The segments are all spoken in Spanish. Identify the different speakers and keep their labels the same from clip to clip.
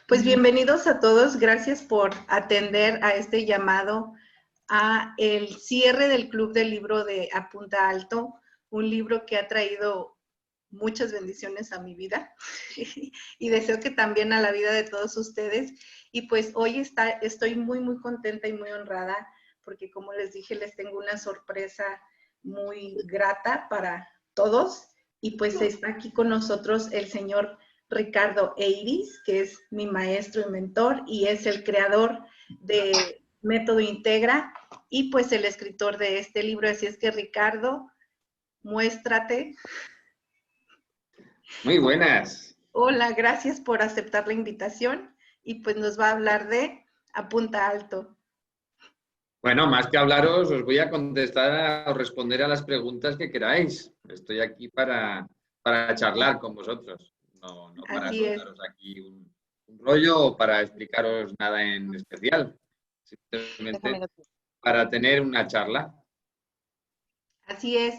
Speaker 1: Pues bienvenidos a todos, gracias por atender a este llamado a el cierre del Club del Libro de Apunta Alto, un libro que ha traído muchas bendiciones a mi vida y deseo que también a la vida de todos ustedes. Y pues hoy estoy muy contenta y muy honrada porque, como les dije, les tengo una sorpresa muy grata para todos. Y pues está aquí con nosotros el señor Ricardo Eiris, que es mi maestro y mentor y es el creador de Método Integra y pues el escritor de este libro. Así es que, Ricardo, muéstrate.
Speaker 2: Muy buenas.
Speaker 1: Hola, gracias por aceptar la invitación y pues nos va a hablar de Apunta Alto.
Speaker 2: Bueno, más que hablaros, os voy a contestar o responder a las preguntas que queráis. Estoy aquí para charlar con vosotros, no para
Speaker 1: Así es.
Speaker 2: soltaros aquí un rollo o para explicaros nada en especial. Simplemente para tener una charla.
Speaker 1: Así es.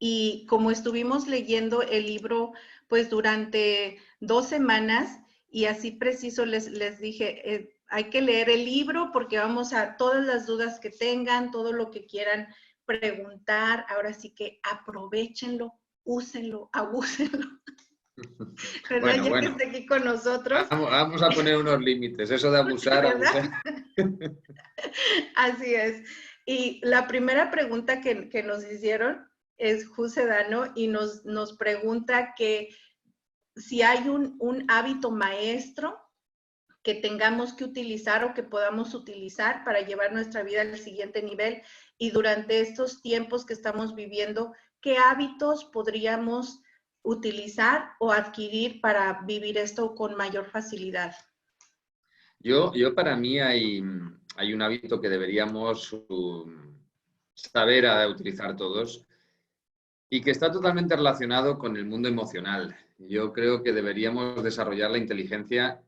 Speaker 1: Y como estuvimos leyendo el libro, pues durante 2 semanas, y así preciso les dije, hay que leer el libro porque vamos a todas las dudas que tengan, todo lo que quieran preguntar, ahora sí que aprovechenlo, úsenlo, abúsenlo. ¿Verdad?
Speaker 2: Bueno,
Speaker 1: Ya que esté aquí con nosotros.
Speaker 2: vamos a poner unos límites. Eso de abusar,
Speaker 1: ¿Verdad?
Speaker 2: abusar.
Speaker 1: Así es. Y la primera pregunta que nos hicieron es Jusedano y nos pregunta que si hay un hábito maestro que tengamos que utilizar o que podamos utilizar para llevar nuestra vida al siguiente nivel y durante estos tiempos que estamos viviendo, ¿qué hábitos podríamos utilizar o adquirir para vivir esto con mayor facilidad?
Speaker 2: Yo para mí hay un hábito que deberíamos saber utilizar todos y que está totalmente relacionado con el mundo emocional. Yo creo que deberíamos desarrollar la inteligencia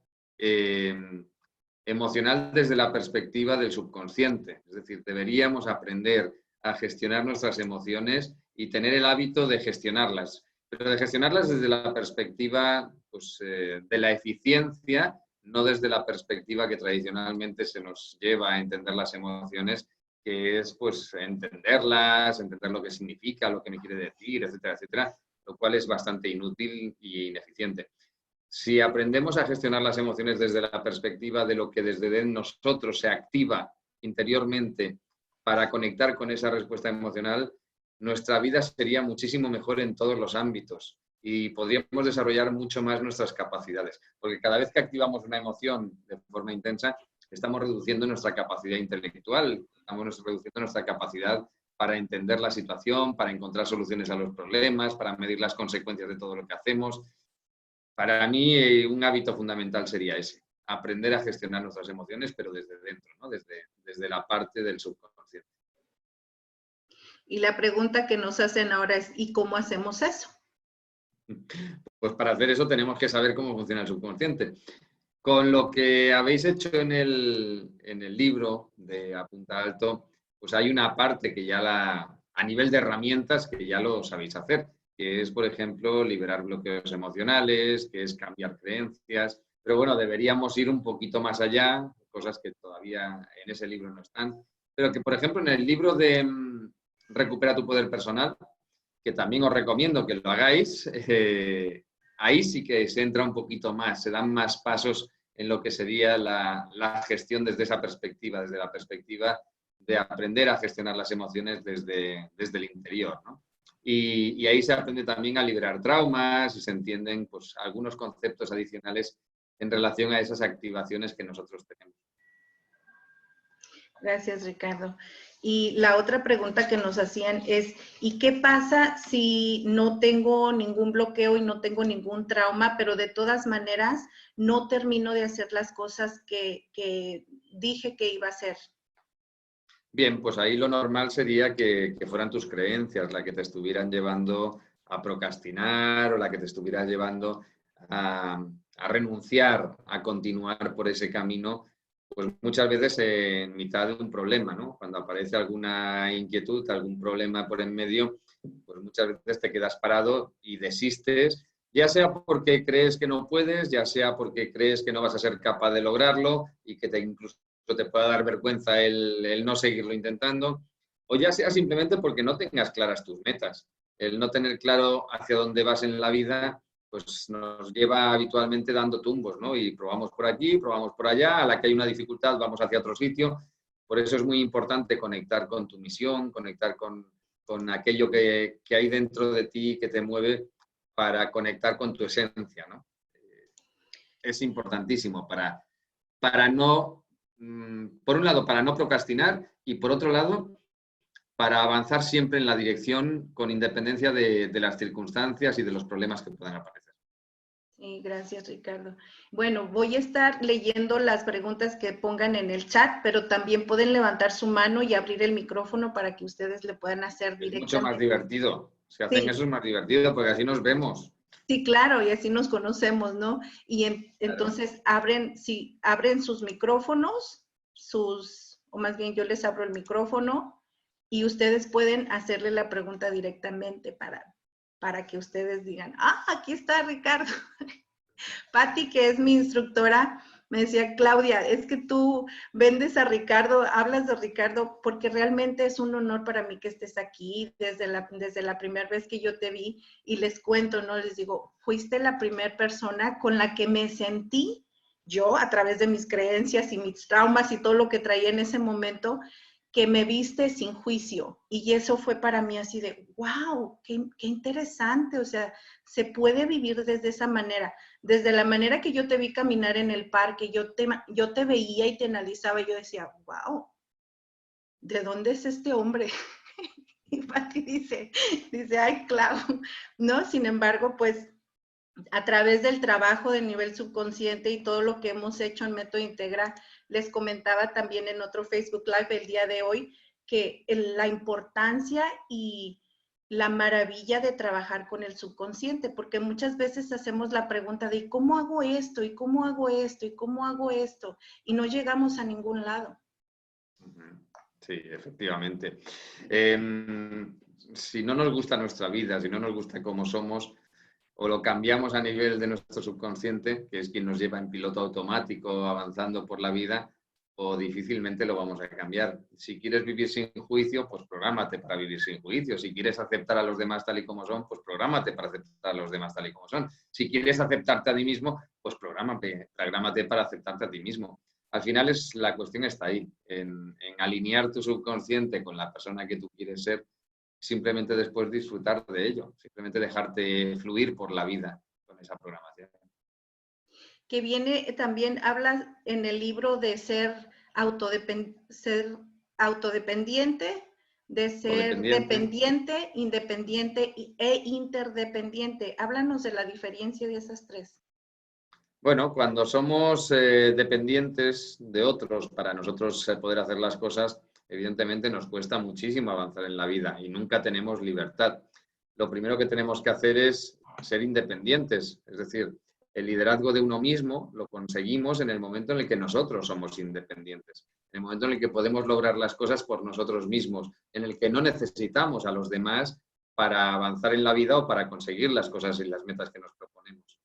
Speaker 2: emocional desde la perspectiva del subconsciente. Es decir, deberíamos aprender a gestionar nuestras emociones y tener el hábito de gestionarlas, pero de gestionarlas desde la perspectiva pues, de la eficiencia, no desde la perspectiva que tradicionalmente se nos lleva a entender las emociones, que es pues entenderlas, entender lo que significa, lo que me quiere decir, etcétera, etcétera, lo cual es bastante inútil e ineficiente. Si aprendemos a gestionar las emociones desde la perspectiva de lo que desde nosotros se activa interiormente para conectar con esa respuesta emocional, nuestra vida sería muchísimo mejor en todos los ámbitos y podríamos desarrollar mucho más nuestras capacidades, porque cada vez que activamos una emoción de forma intensa, estamos reduciendo nuestra capacidad intelectual, estamos reduciendo nuestra capacidad para entender la situación, para encontrar soluciones a los problemas, para medir las consecuencias de todo lo que hacemos. Para mí, un hábito fundamental sería ese, aprender a gestionar nuestras emociones, pero desde dentro, ¿no? Desde la parte del subconsciente.
Speaker 1: Y la pregunta que nos hacen ahora es, ¿y cómo hacemos eso?
Speaker 2: Pues para hacer eso tenemos que saber cómo funciona el subconsciente. Con lo que habéis hecho en el libro de Apunta Alto, pues hay una parte que ya a nivel de herramientas que ya lo sabéis hacer, que es, por ejemplo, liberar bloqueos emocionales, que es cambiar creencias, pero bueno, deberíamos ir un poquito más allá, cosas que todavía en ese libro no están, pero que, por ejemplo, en el libro de Recupera tu poder personal, que también os recomiendo que lo hagáis, ahí sí que se entra un poquito más, se dan más pasos en lo que sería la gestión desde esa perspectiva, desde la perspectiva de aprender a gestionar las emociones desde el interior, ¿no? Y ahí se aprende también a liberar traumas y se entienden pues, algunos conceptos adicionales en relación a esas activaciones que nosotros tenemos.
Speaker 1: Gracias, Ricardo. Y la otra pregunta que nos hacían es, ¿y qué pasa si no tengo ningún bloqueo y no tengo ningún trauma, pero de todas maneras no termino de hacer las cosas que dije que iba a hacer?
Speaker 2: Bien, pues ahí lo normal sería que fueran tus creencias las que te estuvieran llevando a procrastinar o la que te estuviera llevando a renunciar a continuar por ese camino, pues muchas veces en mitad de un problema, ¿no? Cuando aparece alguna inquietud, algún problema por en medio, pues muchas veces te quedas parado y desistes Ya sea porque crees que no puedes, ya sea porque crees que no vas a ser capaz de lograrlo y que incluso te pueda dar vergüenza el no seguirlo intentando, o ya sea simplemente porque no tengas claras tus metas. El no tener claro hacia dónde vas en la vida, pues nos lleva habitualmente dando tumbos, ¿no? Y probamos por aquí, probamos por allá, a la que hay una dificultad vamos hacia otro sitio. Por eso es muy importante conectar con tu misión, conectar con aquello que hay dentro de ti que te mueve para conectar con tu esencia, ¿no? Es importantísimo para no, por un lado, para no procrastinar y por otro lado, para avanzar siempre en la dirección con independencia de las circunstancias y de los problemas que puedan aparecer.
Speaker 1: Sí, gracias, Ricardo. Bueno, voy a estar leyendo las preguntas que pongan en el chat, pero también pueden levantar su mano y abrir el micrófono para que ustedes le puedan hacer
Speaker 2: Es mucho más
Speaker 1: directamente.
Speaker 2: divertido. Si hacen
Speaker 1: Sí,
Speaker 2: eso es más divertido porque así nos vemos.
Speaker 1: sí, claro, y así nos conocemos, ¿no? Y
Speaker 2: Claro.
Speaker 1: entonces abren sus micrófonos, o más bien yo les abro el micrófono y ustedes pueden hacerle la pregunta directamente para que ustedes digan, ah, aquí está Ricardo. Patti, que es mi instructora, me decía, Claudia, es que tú vendes a Ricardo, hablas de Ricardo, porque realmente es un honor para mí que estés aquí desde la primera vez que yo te vi y les cuento, ¿no? Les digo, fuiste la primera persona con la que me sentí yo a través de mis creencias y mis traumas y todo lo que traía en ese momento, que me viste sin juicio. Y eso fue para mí así de, wow, qué interesante, o sea, se puede vivir desde esa manera. Desde la manera que yo te vi caminar en el parque, yo te veía y te analizaba y yo decía, wow, ¿de dónde es este hombre? Y Pati dice, ay, Clau, ¿no? Sin embargo, pues a través del trabajo de nivel subconsciente y todo lo que hemos hecho en Método Integra, les comentaba también en otro Facebook Live el día de hoy que la importancia y la maravilla de trabajar con el subconsciente, porque muchas veces hacemos la pregunta de ¿cómo hago esto? ¿Y cómo hago esto? ¿Y cómo hago esto? Y no llegamos a ningún lado.
Speaker 2: Sí, efectivamente. Si no nos gusta nuestra vida, si no nos gusta cómo somos, o lo cambiamos a nivel de nuestro subconsciente, que es quien nos lleva en piloto automático avanzando por la vida, o difícilmente lo vamos a cambiar. Si quieres vivir sin juicio, pues prográmate para vivir sin juicio. Si quieres aceptar a los demás tal y como son, pues prográmate para aceptar a los demás tal y como son. Si quieres aceptarte a ti mismo, pues prográmate para aceptarte a ti mismo. Al final la cuestión está ahí, en alinear tu subconsciente con la persona que tú quieres ser, simplemente después disfrutar de ello, simplemente dejarte fluir por la vida con esa programación.
Speaker 1: Que viene, también habla en el libro de ser autodependiente, de ser
Speaker 2: Codependiente.
Speaker 1: dependiente, independiente e interdependiente. Háblanos de la diferencia de esas tres.
Speaker 2: Bueno, cuando somos dependientes de otros para nosotros poder hacer las cosas, evidentemente nos cuesta muchísimo avanzar en la vida y nunca tenemos libertad. Lo primero que tenemos que hacer es ser independientes, es decir, el liderazgo de uno mismo lo conseguimos en el momento en el que nosotros somos independientes, en el momento en el que podemos lograr las cosas por nosotros mismos, en el que no necesitamos a los demás para avanzar en la vida o para conseguir las cosas y las metas que nos proponemos.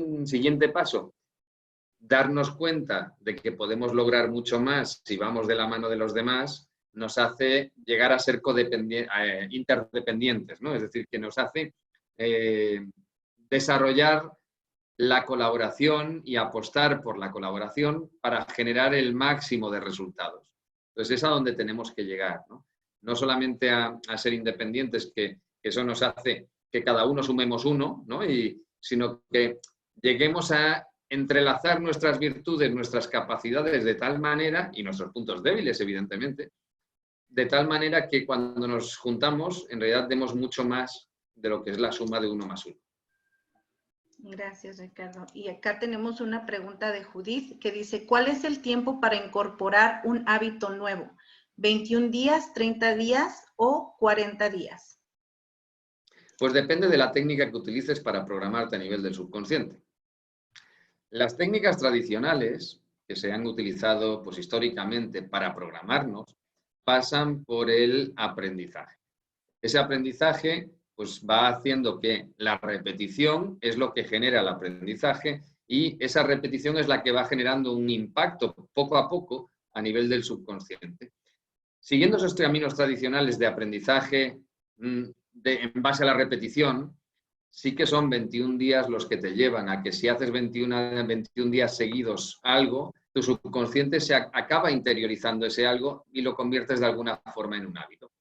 Speaker 2: Un siguiente paso, darnos cuenta de que podemos lograr mucho más si vamos de la mano de los demás, nos hace llegar a ser interdependientes, ¿no? Es decir, que nos hace desarrollar la colaboración y apostar por la colaboración para generar el máximo de resultados. Entonces es a donde tenemos que llegar, ¿no? No solamente a ser independientes, que eso nos hace que cada uno sumemos uno, ¿no? Sino que lleguemos a entrelazar nuestras virtudes, nuestras capacidades de tal manera, y nuestros puntos débiles, evidentemente, de tal manera que cuando nos juntamos, en realidad demos mucho más de lo que es la suma de uno más uno.
Speaker 1: Gracias, Ricardo. Y acá tenemos una pregunta de Judith que dice, ¿cuál es el tiempo para incorporar un hábito nuevo? ¿21 días, 30 días o 40 días?
Speaker 2: Pues depende de la técnica que utilices para programarte a nivel del subconsciente. Las técnicas tradicionales que se han utilizado pues, históricamente para programarnos pasan por el aprendizaje. Ese aprendizaje pues va haciendo que la repetición es lo que genera el aprendizaje y esa repetición es la que va generando un impacto poco a poco a nivel del subconsciente. Siguiendo esos caminos tradicionales de aprendizaje en base a la repetición, sí que son 21 días los que te llevan a que si haces 21 días seguidos algo, tu subconsciente se acaba interiorizando ese algo y lo conviertes de alguna forma en un hábito.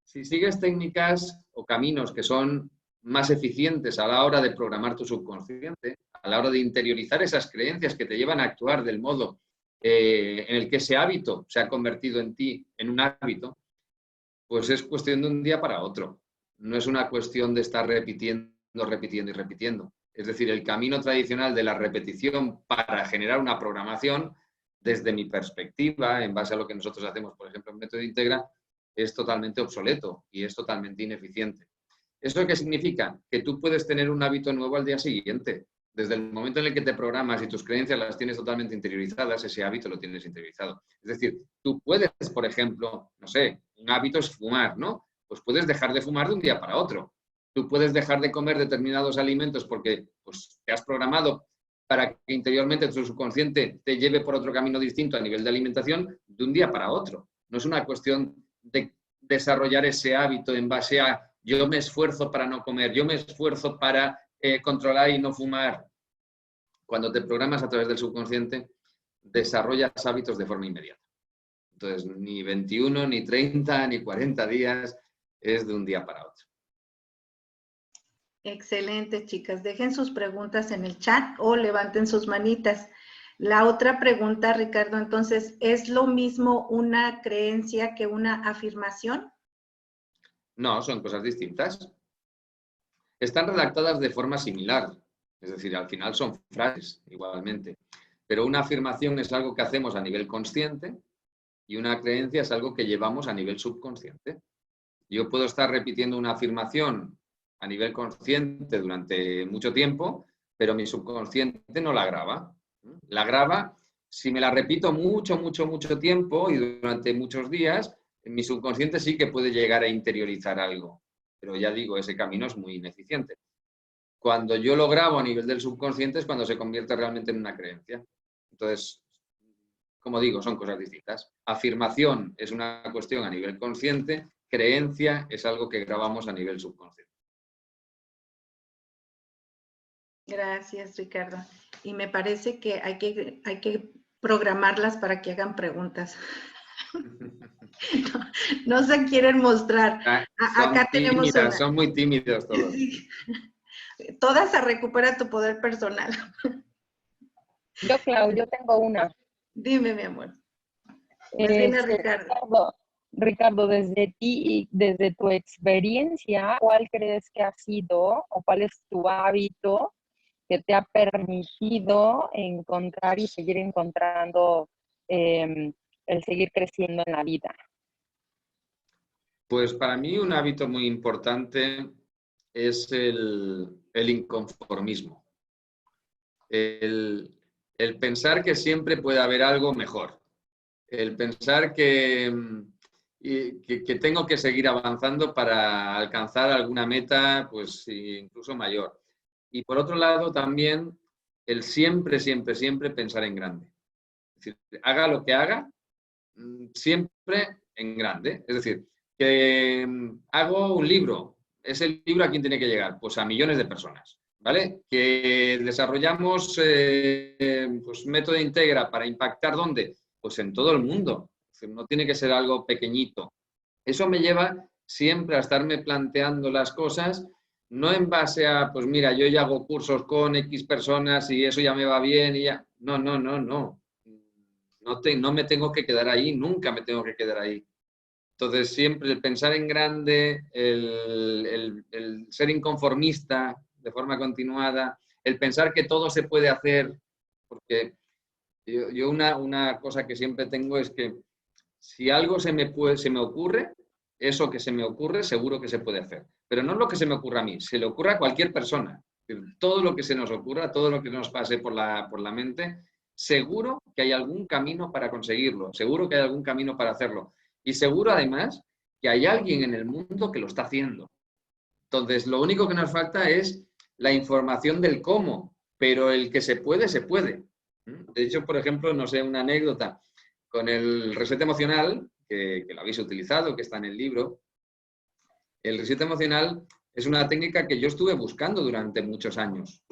Speaker 2: Si sigues técnicas o caminos que son más eficientes a la hora de programar tu subconsciente, a la hora de interiorizar esas creencias que te llevan a actuar del modo en el que ese hábito se ha convertido en ti en un hábito, pues es cuestión de un día para otro. No es una cuestión de estar repitiendo y repitiendo. Es decir, el camino tradicional de la repetición para generar una programación, desde mi perspectiva, en base a lo que nosotros hacemos, por ejemplo, en Método Integra, es totalmente obsoleto y es totalmente ineficiente. ¿Eso qué significa? Que tú puedes tener un hábito nuevo al día siguiente. Desde el momento en el que te programas y tus creencias las tienes totalmente interiorizadas, ese hábito lo tienes interiorizado. Es decir, tú puedes, por ejemplo, no sé, un hábito es fumar, ¿no? Pues puedes dejar de fumar de un día para otro. Tú puedes dejar de comer determinados alimentos porque pues, te has programado para que interiormente tu subconsciente te lleve por otro camino distinto a nivel de alimentación de un día para otro. No es una cuestión de desarrollar ese hábito en base a yo me esfuerzo para no comer, yo me esfuerzo para controlar y no fumar. Cuando te programas a través del subconsciente, desarrollas hábitos de forma inmediata. Entonces, ni 21, ni 30, ni 40 días, es de un día para otro.
Speaker 1: Excelente, chicas. Dejen sus preguntas en el chat o levanten sus manitas. La otra pregunta, Ricardo, entonces, ¿es lo mismo una creencia que una afirmación?
Speaker 2: No, son cosas distintas. Están redactadas de forma similar, es decir, al final son frases igualmente, pero una afirmación es algo que hacemos a nivel consciente y una creencia es algo que llevamos a nivel subconsciente. Yo puedo estar repitiendo una afirmación a nivel consciente durante mucho tiempo, pero mi subconsciente no la graba. La graba si me la repito mucho tiempo y durante muchos días, mi subconsciente sí que puede llegar a interiorizar algo. Pero ya digo, ese camino es muy ineficiente. Cuando yo lo grabo a nivel del subconsciente es cuando se convierte realmente en una creencia. Entonces, como digo, son cosas distintas. Afirmación es una cuestión a nivel consciente, creencia es algo que grabamos a nivel subconsciente.
Speaker 1: Gracias, Ricardo. Y me parece que hay que programarlas para que hagan preguntas. No se quieren mostrar. Acá tenemos
Speaker 2: tímidas, una. Son muy tímidos todos. Sí.
Speaker 1: Todas a recupera tu poder personal.
Speaker 3: Yo, Clau, yo tengo una.
Speaker 1: Dime, mi amor.
Speaker 3: Ricardo, desde ti y desde tu experiencia, ¿cuál crees que ha sido o cuál es tu hábito que te ha permitido encontrar y seguir encontrando el seguir creciendo en la vida?
Speaker 2: Pues para mí un hábito muy importante es el inconformismo. El pensar que siempre puede haber algo mejor. El pensar que tengo que seguir avanzando para alcanzar alguna meta, pues incluso mayor. Y por otro lado también el siempre pensar en grande. Es decir, haga lo que haga, siempre en grande. Es decir, que hago un libro. ¿Ese libro a quién tiene que llegar? Pues a millones de personas, ¿vale? Que desarrollamos pues Método Integra para impactar, ¿dónde? Pues en todo el mundo. Es decir, no tiene que ser algo pequeñito. Eso me lleva siempre a estarme planteando las cosas, no en base a, pues mira, yo ya hago cursos con X personas y eso ya me va bien y ya. No. No me tengo que quedar ahí, nunca me tengo que quedar ahí. Entonces, siempre el pensar en grande, el ser inconformista de forma continuada, el pensar que todo se puede hacer, porque yo una cosa que siempre tengo es que si algo se me ocurre, eso que se me ocurre seguro que se puede hacer. Pero no es lo que se me ocurra a mí, se le ocurre a cualquier persona. Todo lo que se nos ocurra, todo lo que nos pase por la mente, seguro que hay algún camino para conseguirlo, seguro que hay algún camino para hacerlo. Y seguro, además, que hay alguien en el mundo que lo está haciendo. Entonces, lo único que nos falta es la información del cómo, pero el que se puede, se puede. De hecho, por ejemplo, no sé, una anécdota con el reset emocional, que lo habéis utilizado, que está en el libro. El reset emocional es una técnica que yo estuve buscando durante muchos años,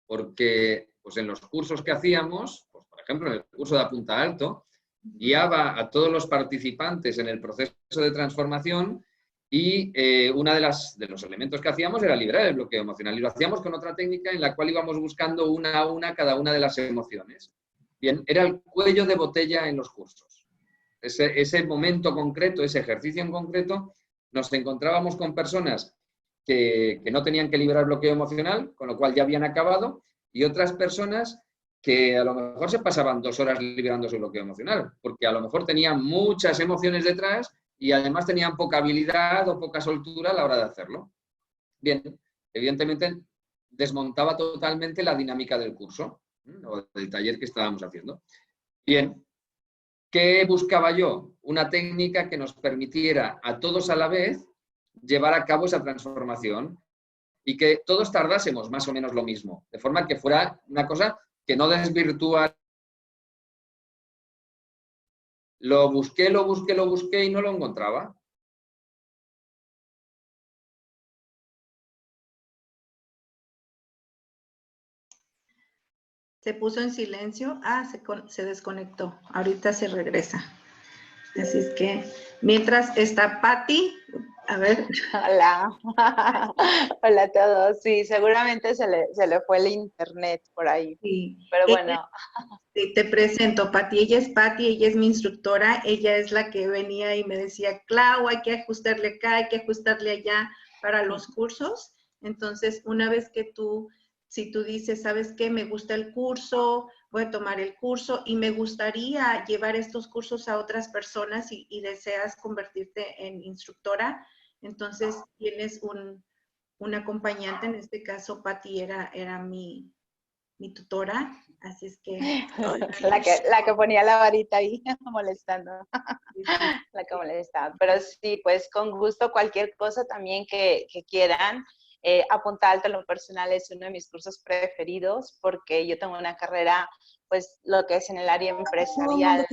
Speaker 2: porque pues en los cursos que hacíamos, pues, por ejemplo, en el curso de Apunta Alto, guiaba a todos los participantes en el proceso de transformación y uno de los elementos que hacíamos era liberar el bloqueo emocional. Y lo hacíamos con otra técnica en la cual íbamos buscando una a una cada una de las emociones. Bien, era el cuello de botella en los cursos. Ese momento concreto, ese ejercicio en concreto, nos encontrábamos con personas que no tenían que liberar bloqueo emocional, con lo cual ya habían acabado, y otras personas que a lo mejor se pasaban 2 horas liberando su bloqueo emocional, porque a lo mejor tenían muchas emociones detrás y además tenían poca habilidad o poca soltura a la hora de hacerlo. Bien, evidentemente desmontaba totalmente la dinámica del curso o del taller que estábamos haciendo. Bien, ¿qué buscaba yo? Una técnica que nos permitiera a todos a la vez llevar a cabo esa transformación y que todos tardásemos más o menos lo mismo, de forma que fuera una cosa que no desvirtúa. Lo busqué y no lo encontraba.
Speaker 1: Se puso en silencio. Ah, se desconectó. Ahorita se regresa. Así es que, mientras está Patti, a ver.
Speaker 4: Hola. Hola a todos. Sí, seguramente se le fue el internet por ahí.
Speaker 1: Sí.
Speaker 4: Pero bueno.
Speaker 1: Te presento, Patti. Ella es mi instructora. Ella es la que venía y me decía, Clau, hay que ajustarle acá, hay que ajustarle allá para los cursos. Entonces, una vez que si tú dices, ¿sabes qué? Me gusta el curso, voy a tomar el curso y me gustaría llevar estos cursos a otras personas y deseas convertirte en instructora, entonces tienes un acompañante. En este caso, Patti era mi tutora, así es que...
Speaker 4: La que ponía la varita ahí molestando. La que molestaba. Pero sí, pues con gusto cualquier cosa también que quieran. Apunta Alto en lo personal es uno de mis cursos preferidos porque yo tengo una carrera, pues lo que es en el área empresarial.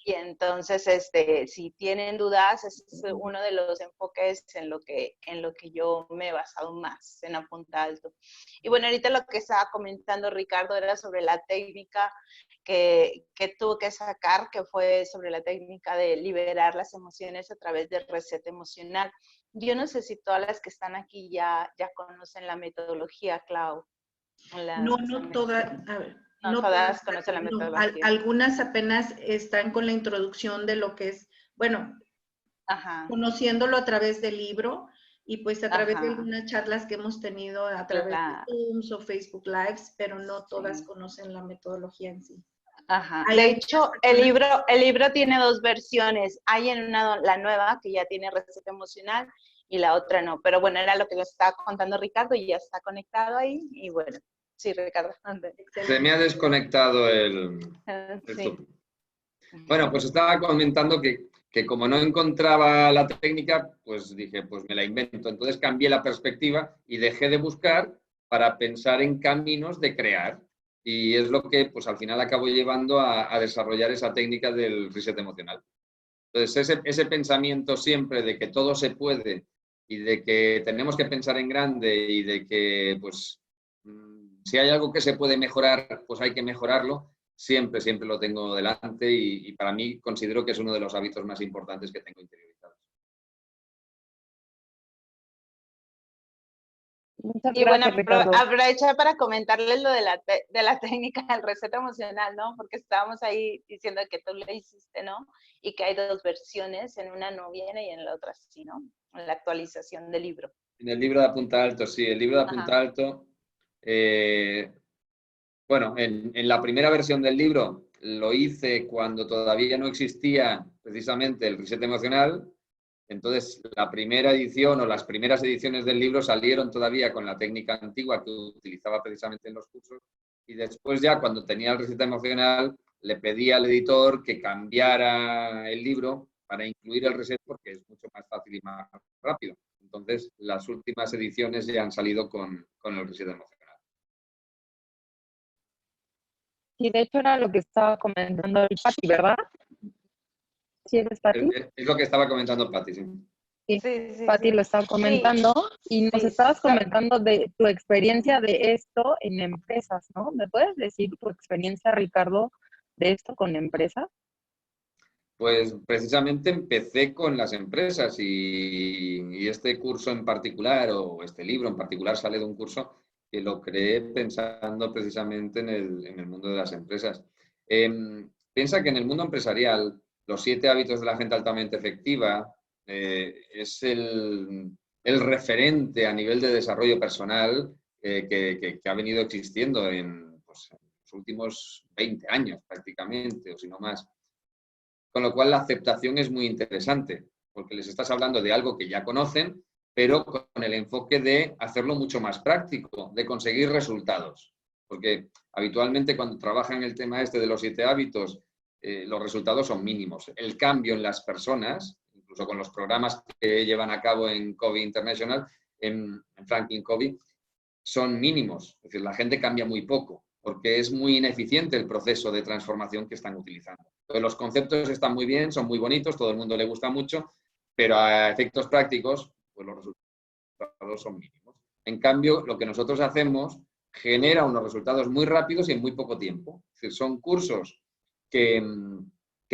Speaker 4: Y entonces, si tienen dudas, es uno de los enfoques en lo que yo me he basado más, en Apunta Alto. Y bueno, ahorita lo que estaba comentando Ricardo era sobre la técnica que tuvo que sacar, que fue sobre la técnica de liberar las emociones a través del reset emocional. Yo no sé si todas las que están aquí ya conocen la metodología, Clau.
Speaker 1: No todas, a ver.
Speaker 4: No todas conocen la metodología.
Speaker 1: Algunas apenas están con la introducción de lo que es, bueno, conociéndolo a través del libro y pues a través de algunas charlas que hemos tenido a través de Zooms o Facebook Lives, pero no todas conocen la metodología en sí.
Speaker 4: De hecho, el libro tiene 2 versiones. Hay en la nueva que ya tiene reset emocional y la otra no. Pero bueno, era lo que nos estaba contando Ricardo y ya está conectado ahí. Y bueno, sí, Ricardo.
Speaker 2: Se me ha desconectado el
Speaker 4: sí.
Speaker 2: Bueno, pues estaba comentando que como no encontraba la técnica, pues dije, pues me la invento. Entonces cambié la perspectiva y dejé de buscar para pensar en caminos de crear. Y es lo que pues al final acabo llevando a desarrollar esa técnica del reset emocional. Entonces ese pensamiento siempre de que todo se puede y de que tenemos que pensar en grande y de que pues si hay algo que se puede mejorar, pues hay que mejorarlo, siempre lo tengo delante y para mí considero que es uno de los hábitos más importantes que tengo interiorizados.
Speaker 3: Muchas
Speaker 4: y
Speaker 3: gracias,
Speaker 4: bueno,
Speaker 3: Ricardo.
Speaker 4: aproveché para comentarles lo de la técnica del reset emocional, ¿no? Porque estábamos ahí diciendo que tú lo hiciste, ¿no? Y que hay 2 versiones, en una no viene y en la otra sí, ¿no? En la actualización del libro.
Speaker 2: En el libro de Apunta Alto, sí, el libro de Apunta Alto, bueno, en la primera versión del libro lo hice cuando todavía no existía precisamente el reset emocional. Entonces, la primera edición o las primeras ediciones del libro salieron todavía con la técnica antigua que utilizaba precisamente en los cursos y después ya cuando tenía el reset emocional le pedí al editor que cambiara el libro para incluir el reset porque es mucho más fácil y más rápido. Entonces, las últimas ediciones ya han salido con el reset emocional.
Speaker 3: Sí, de hecho era lo que estaba comentando el Pati, ¿verdad? ¿Sí eres Pati?
Speaker 2: Es lo que estaba comentando Pati, sí.
Speaker 3: Sí,
Speaker 4: Sí, sí,
Speaker 3: Pati
Speaker 4: sí.
Speaker 3: lo estaba comentando y nos
Speaker 4: Sí,
Speaker 3: estabas comentando de tu experiencia de esto en empresas, ¿no? ¿Me puedes decir tu experiencia, Ricardo, de esto con empresas?
Speaker 2: Pues precisamente empecé con las empresas y este curso en particular, o este libro en particular, sale de un curso que lo creé pensando precisamente en el mundo de las empresas. Piensa que en el mundo empresarial, los 7 hábitos de la gente altamente efectiva es el referente a nivel de desarrollo personal que ha venido existiendo en los últimos 20 años prácticamente, o si no más. Con lo cual la aceptación es muy interesante, porque les estás hablando de algo que ya conocen, pero con el enfoque de hacerlo mucho más práctico, de conseguir resultados. Porque habitualmente cuando trabajan el tema este de los 7 hábitos, los resultados son mínimos. El cambio en las personas, incluso con los programas que llevan a cabo en Covey International, en Franklin Covey, son mínimos. Es decir, la gente cambia muy poco, porque es muy ineficiente el proceso de transformación que están utilizando. Entonces, los conceptos están muy bien, son muy bonitos, todo el mundo le gusta mucho, pero a efectos prácticos, pues los resultados son mínimos. En cambio, lo que nosotros hacemos genera unos resultados muy rápidos y en muy poco tiempo. Es decir, son cursos que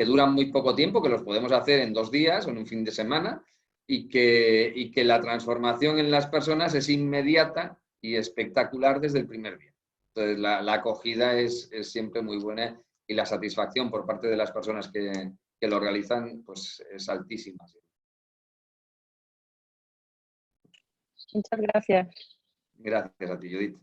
Speaker 2: duran muy poco tiempo, que los podemos hacer en 2 días o en un fin de semana, y que la transformación en las personas es inmediata y espectacular desde el primer día. Entonces, la acogida es siempre muy buena y la satisfacción por parte de las personas que lo realizan pues, es altísima.
Speaker 3: Muchas gracias.
Speaker 2: Gracias a ti, Judith.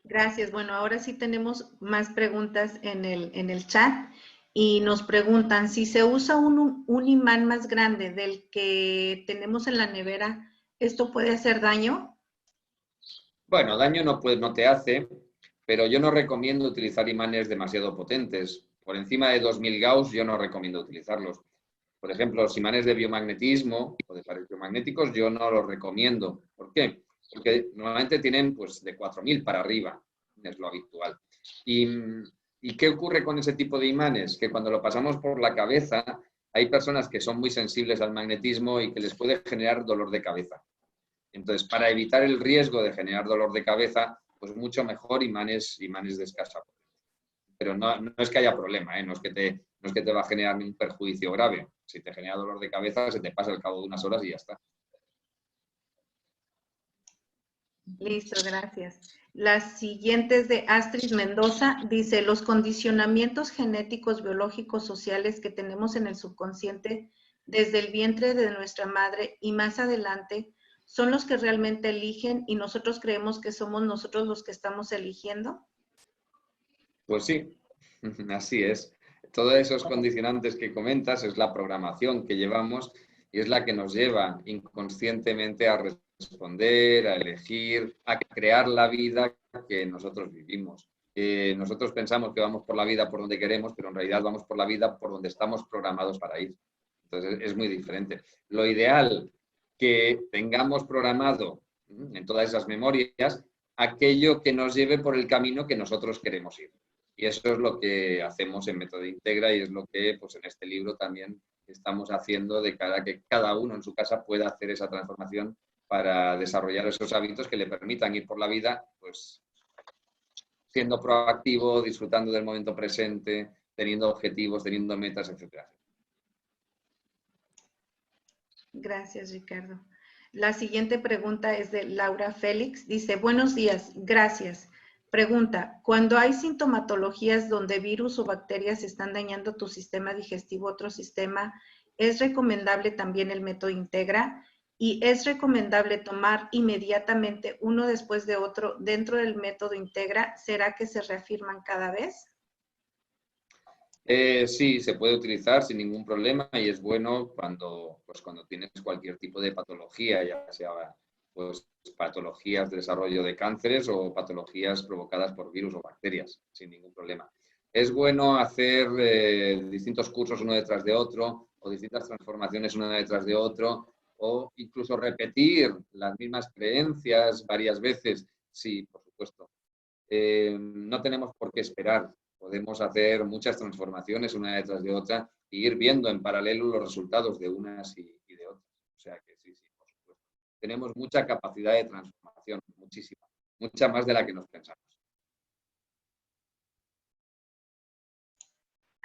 Speaker 1: Gracias. Bueno, ahora sí tenemos más preguntas en el chat y nos preguntan si se usa un imán más grande del que tenemos en la nevera, ¿esto puede hacer daño?
Speaker 2: Bueno, daño no te hace, pero yo no recomiendo utilizar imanes demasiado potentes. Por encima de 2000 Gauss yo no recomiendo utilizarlos. Por ejemplo, los imanes de biomagnetismo o de pares biomagnéticos yo no los recomiendo. ¿Por qué? Porque normalmente tienen pues, de 4000 para arriba, es lo habitual. ¿Y qué ocurre con ese tipo de imanes? Que cuando lo pasamos por la cabeza, hay personas que son muy sensibles al magnetismo y que les puede generar dolor de cabeza. Entonces, para evitar el riesgo de generar dolor de cabeza, pues mucho mejor imanes de escasa potencia. Pero no es que haya problema, ¿eh? No es que te va a generar ningún perjuicio grave. Si te genera dolor de cabeza, se te pasa al cabo de unas horas y ya está.
Speaker 1: Listo, gracias. La siguiente es de Astrid Mendoza. Dice, los condicionamientos genéticos, biológicos, sociales que tenemos en el subconsciente desde el vientre de nuestra madre y más adelante son los que realmente eligen y nosotros creemos que somos nosotros los que estamos eligiendo.
Speaker 2: Pues sí, así es. Todos esos condicionantes que comentas es la programación que llevamos y es la que nos lleva inconscientemente a responder, a elegir, a crear la vida que nosotros vivimos. Nosotros pensamos que vamos por la vida por donde queremos, pero en realidad vamos por la vida por donde estamos programados para ir. Entonces es muy diferente. Lo ideal que tengamos programado en todas esas memorias aquello que nos lleve por el camino que nosotros queremos ir. Y eso es lo que hacemos en Método Integra y es lo que pues, en este libro también estamos haciendo de cara a que cada uno en su casa pueda hacer esa transformación para desarrollar esos hábitos que le permitan ir por la vida pues, siendo proactivo, disfrutando del momento presente, teniendo objetivos, teniendo metas, etc.
Speaker 1: Gracias, Ricardo. La siguiente pregunta es de Laura Félix. Dice, buenos días, gracias. Pregunta, cuando hay sintomatologías donde virus o bacterias están dañando tu sistema digestivo, otro sistema, ¿es recomendable también el método Integra? ¿Y es recomendable tomar inmediatamente uno después de otro dentro del método Integra? ¿Será que se reafirman cada vez?
Speaker 2: Sí, se puede utilizar sin ningún problema y es bueno cuando tienes cualquier tipo de patología, ya sea pues, patologías de desarrollo de cánceres o patologías provocadas por virus o bacterias, sin ningún problema. Es bueno hacer distintos cursos uno detrás de otro o distintas transformaciones una detrás de otro o incluso repetir las mismas creencias varias veces. Sí, por supuesto. No tenemos por qué esperar. Podemos hacer muchas transformaciones una detrás de otra e ir viendo en paralelo los resultados de unas y de otras. O sea que sí, por supuesto. Tenemos mucha capacidad de transformación, muchísima, mucha más de la que nos pensamos.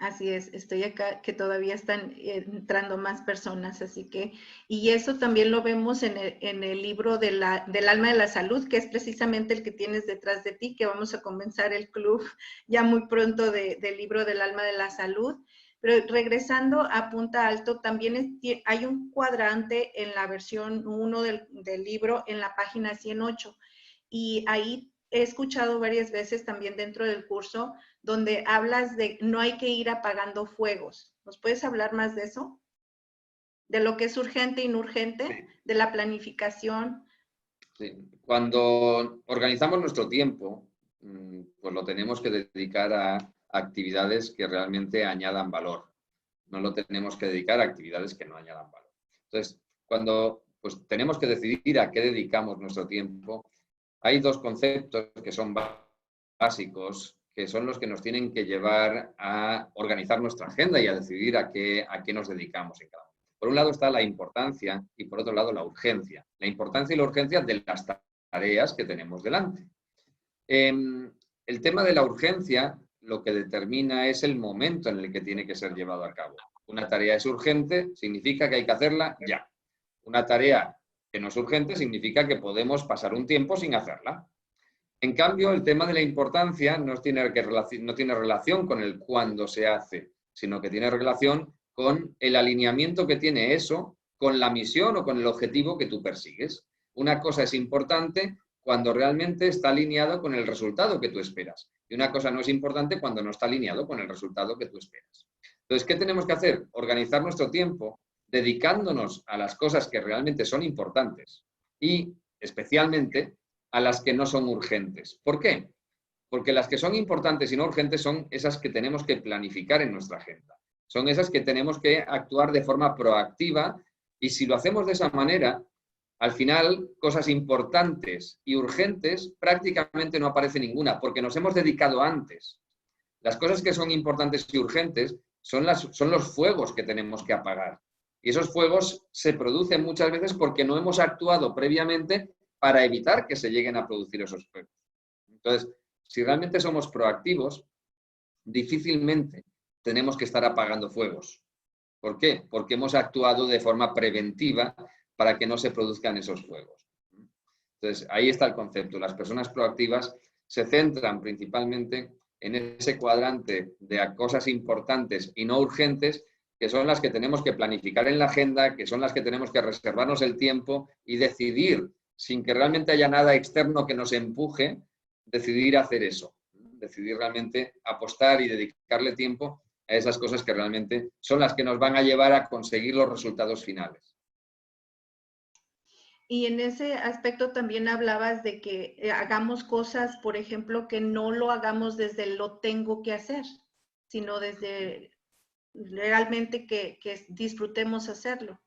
Speaker 1: Así es, estoy acá, que todavía están entrando más personas, así que, y eso también lo vemos en el libro del alma de la salud, que es precisamente el que tienes detrás de ti, que vamos a comenzar el club ya muy pronto del libro del alma de la salud. Pero regresando a Punta Alto, también hay un cuadrante en la versión 1 del libro, en la página 108, y ahí he escuchado varias veces también dentro del curso, donde hablas de no hay que ir apagando fuegos. ¿Nos puedes hablar más de eso? De lo que es urgente e inurgente, sí, de la planificación.
Speaker 2: Sí. Cuando organizamos nuestro tiempo, pues lo tenemos que dedicar a actividades que realmente añadan valor. No lo tenemos que dedicar a actividades que no añadan valor. Entonces, cuando pues, tenemos que decidir a qué dedicamos nuestro tiempo, hay dos conceptos que son básicos, que son los que nos tienen que llevar a organizar nuestra agenda y a decidir a qué nos dedicamos en cada momento. Por un lado está la importancia y por otro lado la urgencia. La importancia y la urgencia de las tareas que tenemos delante. El tema de la urgencia lo que determina es el momento en el que tiene que ser llevado a cabo. Una tarea es urgente, significa que hay que hacerla ya. Una tarea que no es urgente significa que podemos pasar un tiempo sin hacerla. En cambio, el tema de la importancia no tiene relación con el cuándo se hace, sino que tiene relación con el alineamiento que tiene eso con la misión o con el objetivo que tú persigues. Una cosa es importante cuando realmente está alineado con el resultado que tú esperas. Y una cosa no es importante cuando no está alineado con el resultado que tú esperas. Entonces, ¿qué tenemos que hacer? Organizar nuestro tiempo dedicándonos a las cosas que realmente son importantes y, especialmente, a las que no son urgentes. ¿Por qué? Porque las que son importantes y no urgentes son esas que tenemos que planificar en nuestra agenda. Son esas que tenemos que actuar de forma proactiva y si lo hacemos de esa manera, al final, cosas importantes y urgentes prácticamente no aparece ninguna porque nos hemos dedicado antes. Las cosas que son importantes y urgentes son los fuegos que tenemos que apagar. Y esos fuegos se producen muchas veces porque no hemos actuado previamente para evitar que se lleguen a producir esos fuegos. Entonces, si realmente somos proactivos, difícilmente tenemos que estar apagando fuegos. ¿Por qué? Porque hemos actuado de forma preventiva para que no se produzcan esos fuegos. Entonces, ahí está el concepto. Las personas proactivas se centran principalmente en ese cuadrante de cosas importantes y no urgentes, que son las que tenemos que planificar en la agenda, que son las que tenemos que reservarnos el tiempo y decidir, sin que realmente haya nada externo que nos empuje, decidir hacer eso. Decidir realmente apostar y dedicarle tiempo a esas cosas que realmente son las que nos van a llevar a conseguir los resultados finales.
Speaker 1: Y en ese aspecto también hablabas de que hagamos cosas, por ejemplo, que no lo hagamos desde lo tengo que hacer, sino desde realmente que disfrutemos hacerlo.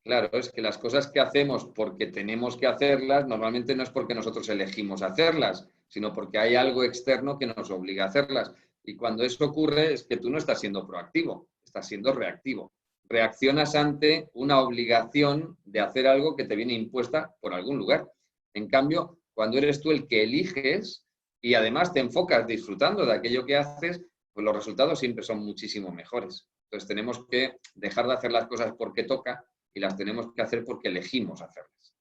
Speaker 2: Claro, es que las cosas que hacemos porque tenemos que hacerlas, normalmente no es porque nosotros elegimos hacerlas, sino porque hay algo externo que nos obliga a hacerlas. Y cuando eso ocurre es que tú no estás siendo proactivo, estás siendo reactivo. Reaccionas ante una obligación de hacer algo que te viene impuesta por algún lugar. En cambio, cuando eres tú el que eliges y además te enfocas disfrutando de aquello que haces, pues los resultados siempre son muchísimo mejores. Entonces tenemos que dejar de hacer las cosas porque toca y las tenemos que hacer porque elegimos hacerlas.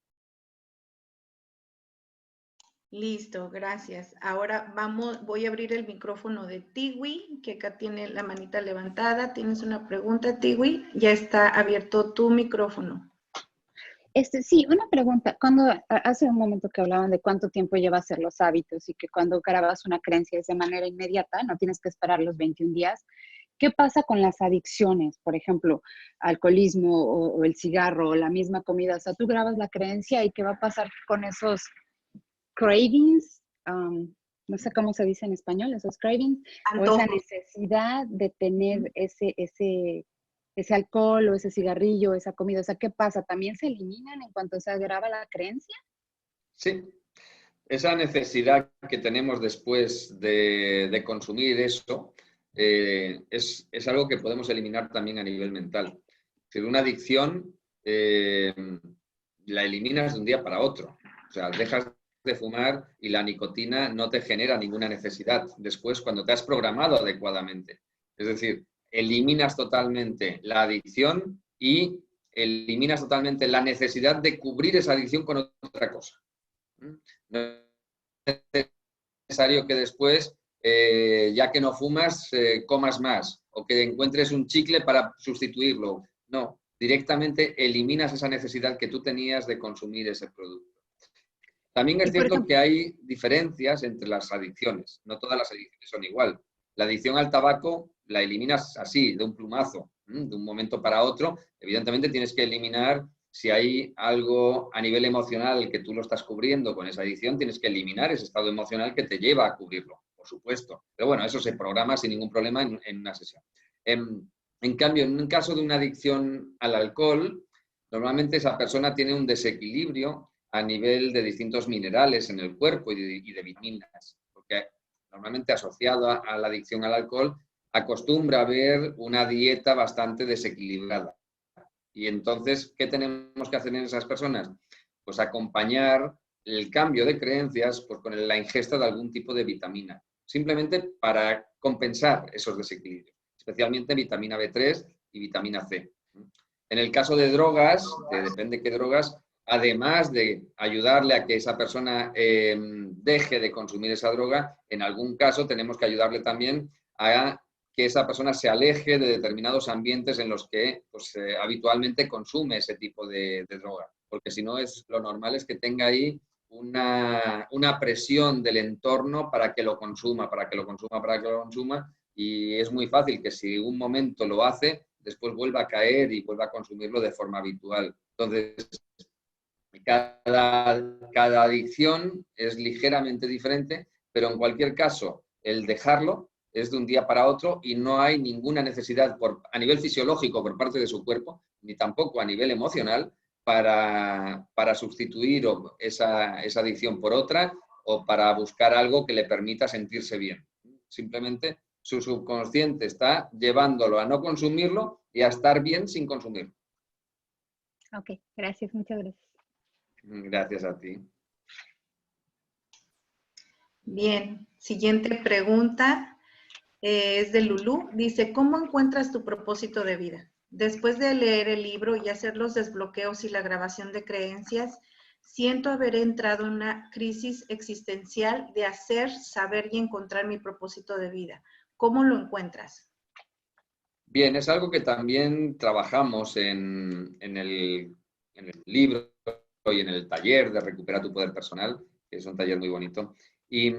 Speaker 1: Listo, gracias. Ahora voy a abrir el micrófono de Tiwi, que acá tiene la manita levantada. ¿Tienes una pregunta, Tiwi? Ya está abierto tu micrófono.
Speaker 5: Sí, una pregunta. Hace un momento que hablaban de cuánto tiempo lleva hacer los hábitos y que cuando grabas una creencia es de manera inmediata, no tienes que esperar los 21 días. ¿Qué pasa con las adicciones? Por ejemplo, alcoholismo o el cigarro o la misma comida. O sea, tú grabas la creencia y ¿qué va a pasar con esos cravings? No sé cómo se dice en español, esos cravings. Antojos. O esa necesidad de tener ese ese alcohol o ese cigarrillo, esa comida? O sea, ¿qué pasa? ¿También se eliminan en cuanto se agrava la creencia?
Speaker 2: Sí, esa necesidad que tenemos después de consumir eso es algo que podemos eliminar también a nivel mental. Es decir, una adicción la eliminas de un día para otro. O sea, dejas de fumar y la nicotina no te genera ninguna necesidad después cuando te has programado adecuadamente. Es decir, eliminas totalmente la adicción y eliminas totalmente la necesidad de cubrir esa adicción con otra cosa. No es necesario que después, ya que no fumas, comas más o que encuentres un chicle para sustituirlo. No, directamente eliminas esa necesidad que tú tenías de consumir ese producto. También es cierto que hay diferencias entre las adicciones. No todas las adicciones son igual. La adicción al tabaco la eliminas así, de un plumazo, de un momento para otro. Evidentemente tienes que eliminar, si hay algo a nivel emocional que tú lo estás cubriendo con esa adicción, tienes que eliminar ese estado emocional que te lleva a cubrirlo, por supuesto. Pero bueno, eso se programa sin ningún problema en una sesión. En cambio, en un caso de una adicción al alcohol, normalmente esa persona tiene un desequilibrio a nivel de distintos minerales en el cuerpo y de vitaminas, porque normalmente asociado a la adicción al alcohol acostumbra a haber una dieta bastante desequilibrada. Y entonces, ¿qué tenemos que hacer en esas personas? Pues acompañar el cambio de creencias pues, con la ingesta de algún tipo de vitamina, simplemente para compensar esos desequilibrios, especialmente vitamina B3 y vitamina C. En el caso de drogas, depende de qué drogas, además de ayudarle a que esa persona deje de consumir esa droga, en algún caso tenemos que ayudarle también a que esa persona se aleje de determinados ambientes en los que pues, habitualmente consume ese tipo de droga. Porque si no, lo normal es que tenga ahí una presión del entorno para que lo consuma, y es muy fácil que si un momento lo hace, después vuelva a caer y vuelva a consumirlo de forma habitual. Entonces, cada adicción es ligeramente diferente, pero en cualquier caso, el dejarlo es de un día para otro y no hay ninguna necesidad a nivel fisiológico por parte de su cuerpo, ni tampoco a nivel emocional, para sustituir esa adicción por otra o para buscar algo que le permita sentirse bien. Simplemente su subconsciente está llevándolo a no consumirlo y a estar bien sin consumirlo.
Speaker 5: Ok, gracias, muchas gracias.
Speaker 2: Gracias a ti.
Speaker 1: Bien, siguiente pregunta es de Lulú. Dice, ¿cómo encuentras tu propósito de vida? Después de leer el libro y hacer los desbloqueos y la grabación de creencias, siento haber entrado en una crisis existencial de hacer, saber y encontrar mi propósito de vida. ¿Cómo lo encuentras?
Speaker 2: Bien, es algo que también trabajamos en el libro y en el taller de Recupera tu Poder Personal, que es un taller muy bonito. Y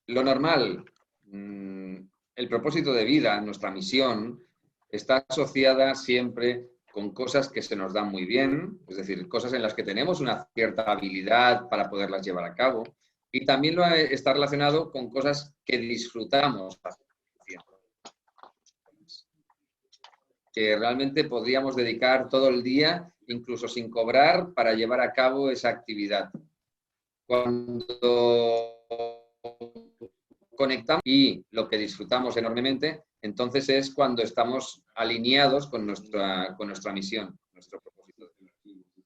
Speaker 2: lo normal, el propósito de vida, nuestra misión, está asociada siempre con cosas que se nos dan muy bien, es decir, cosas en las que tenemos una cierta habilidad para poderlas llevar a cabo. Y también está relacionado con cosas que disfrutamos haciendo, que realmente podríamos dedicar todo el día, incluso sin cobrar, para llevar a cabo esa actividad. Cuando conectamos y lo que disfrutamos enormemente, entonces es cuando estamos alineados con nuestra misión, nuestro propósito.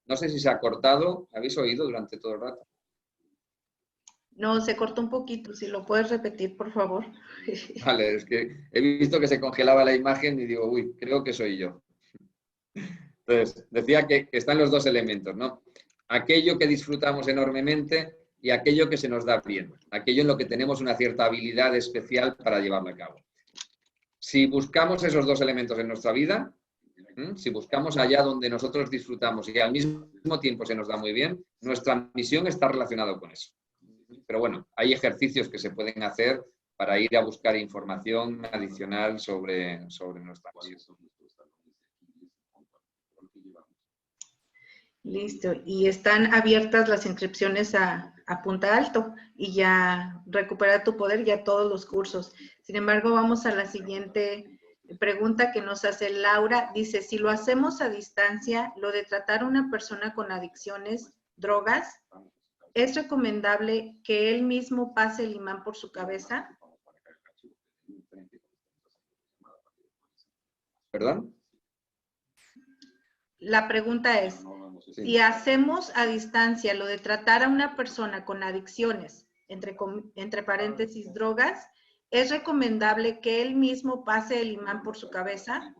Speaker 2: No sé si se ha cortado, ¿habéis oído durante todo el rato?
Speaker 1: No, se cortó un poquito, si lo puedes repetir, por favor.
Speaker 2: Vale, es que he visto que se congelaba la imagen y digo, uy, creo que soy yo. Entonces, decía que están los dos elementos, ¿no? Aquello que disfrutamos enormemente y aquello que se nos da bien, aquello en lo que tenemos una cierta habilidad especial para llevarlo a cabo. Si buscamos esos dos elementos en nuestra vida, si buscamos allá donde nosotros disfrutamos y al mismo tiempo se nos da muy bien, nuestra misión está relacionada con eso. Pero bueno, hay ejercicios que se pueden hacer para ir a buscar información adicional sobre nuestra misión.
Speaker 1: Listo. Y están abiertas las inscripciones a Punta Alto y ya Recupera tu Poder, ya todos los cursos. Sin embargo, vamos a la siguiente pregunta que nos hace Laura, dice, si lo hacemos a distancia, lo de tratar a una persona con adicciones, drogas, ¿es recomendable que él mismo pase el imán por su cabeza?
Speaker 2: ¿Perdón?
Speaker 1: La pregunta es,
Speaker 2: Sí.
Speaker 1: si hacemos a distancia lo de tratar a una persona con adicciones, entre paréntesis, drogas, ¿es recomendable que él mismo pase el imán por su cabeza?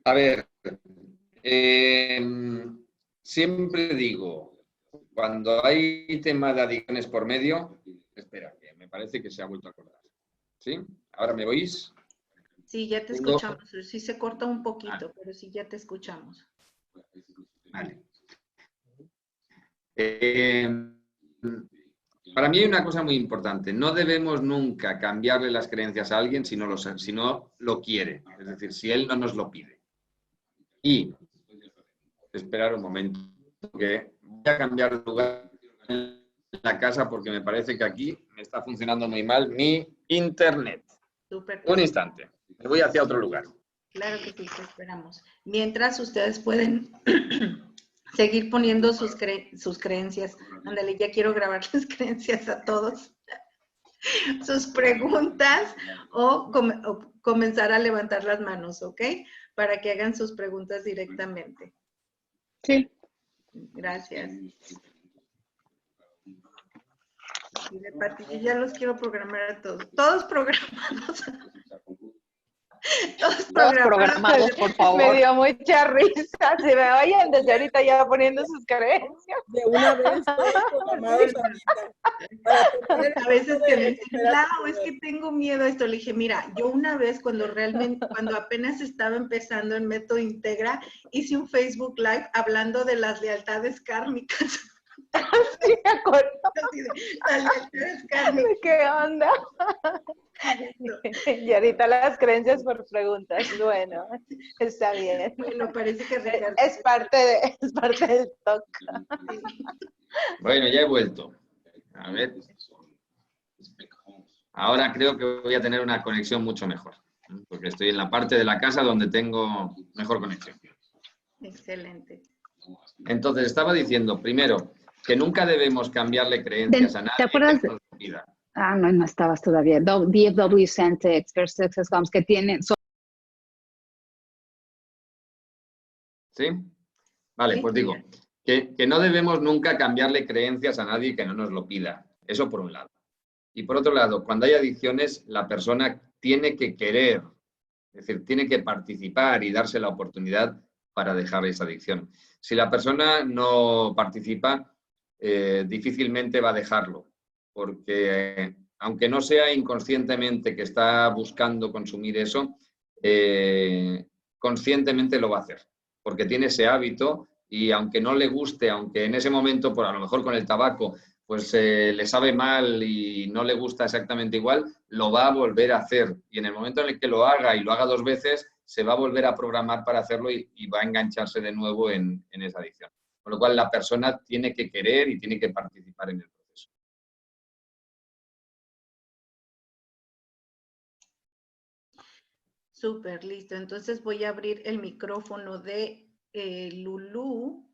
Speaker 2: A ver, siempre digo, cuando hay tema de adicciones por medio, espera, que me parece que se ha vuelto a acordar. ¿Sí? ¿Ahora me oís?
Speaker 1: Sí, ya te escuchamos. Sí se corta un poquito, pero sí ya te escuchamos.
Speaker 2: Vale. Para mí hay una cosa muy importante. No debemos nunca cambiarle las creencias a alguien si no lo quiere. Es decir, si él no nos lo pide. Y esperar un momento, que voy a cambiar de lugar en la casa porque me parece que aquí me está funcionando muy mal mi internet.
Speaker 1: Súper.
Speaker 2: Un instante. Me voy hacia otro lugar.
Speaker 1: Claro que sí, te esperamos. Mientras ustedes pueden seguir poniendo sus creencias. Ándale, ya quiero grabar las creencias a todos. Sus preguntas o comenzar a levantar las manos, ¿ok? Para que hagan sus preguntas directamente.
Speaker 5: Sí.
Speaker 1: Gracias. Y de Pati, yo ya los quiero programar a todos. Todos programados. Todos
Speaker 3: programados, por favor.
Speaker 4: Me dio mucha risa. Se me vayan desde ahorita ya poniendo sus creencias.
Speaker 6: De una vez, todos programados ahorita.
Speaker 1: A veces que me dicen, Lau, es que tengo miedo a esto. Le dije, mira, yo una vez cuando apenas estaba empezando en Método Integra, hice un Facebook Live hablando de las lealtades kármicas.
Speaker 4: Sí, me acuerdo.
Speaker 1: Las lealtades kármicas.
Speaker 4: ¿Qué onda? Y ahorita las creencias por preguntas. Bueno, está bien.
Speaker 1: Bueno, parece que Ricardo...
Speaker 4: Es parte del talk.
Speaker 2: Bueno, ya he vuelto. A ver. Ahora creo que voy a tener una conexión mucho mejor, porque estoy en la parte de la casa donde tengo mejor conexión.
Speaker 1: Excelente.
Speaker 2: Entonces, estaba diciendo, primero, que nunca debemos cambiarle creencias a nadie.
Speaker 5: ¿Te acuerdas?
Speaker 2: Que nos pida.
Speaker 5: Ah, no estabas todavía. DFW Centex, Versus Coms, que tienen...
Speaker 2: ¿Sí? Vale,
Speaker 1: Sí.
Speaker 2: pues digo, que no debemos nunca cambiarle creencias a nadie que no nos lo pida. Eso por un lado. Y por otro lado, cuando hay adicciones, la persona tiene que querer, es decir, tiene que participar y darse la oportunidad para dejar esa adicción. Si la persona no participa, difícilmente va a dejarlo, porque aunque no sea inconscientemente que está buscando consumir eso, conscientemente lo va a hacer, porque tiene ese hábito y aunque no le guste, aunque en ese momento, por a lo mejor con el tabaco, pues le sabe mal y no le gusta exactamente igual, lo va a volver a hacer. Y en el momento en el que lo haga y lo haga 2 veces, se va a volver a programar para hacerlo y va a engancharse de nuevo en esa adicción. Con lo cual, la persona tiene que querer y tiene que participar en el proceso.
Speaker 1: Súper, listo. Entonces voy a abrir el micrófono de Lulú.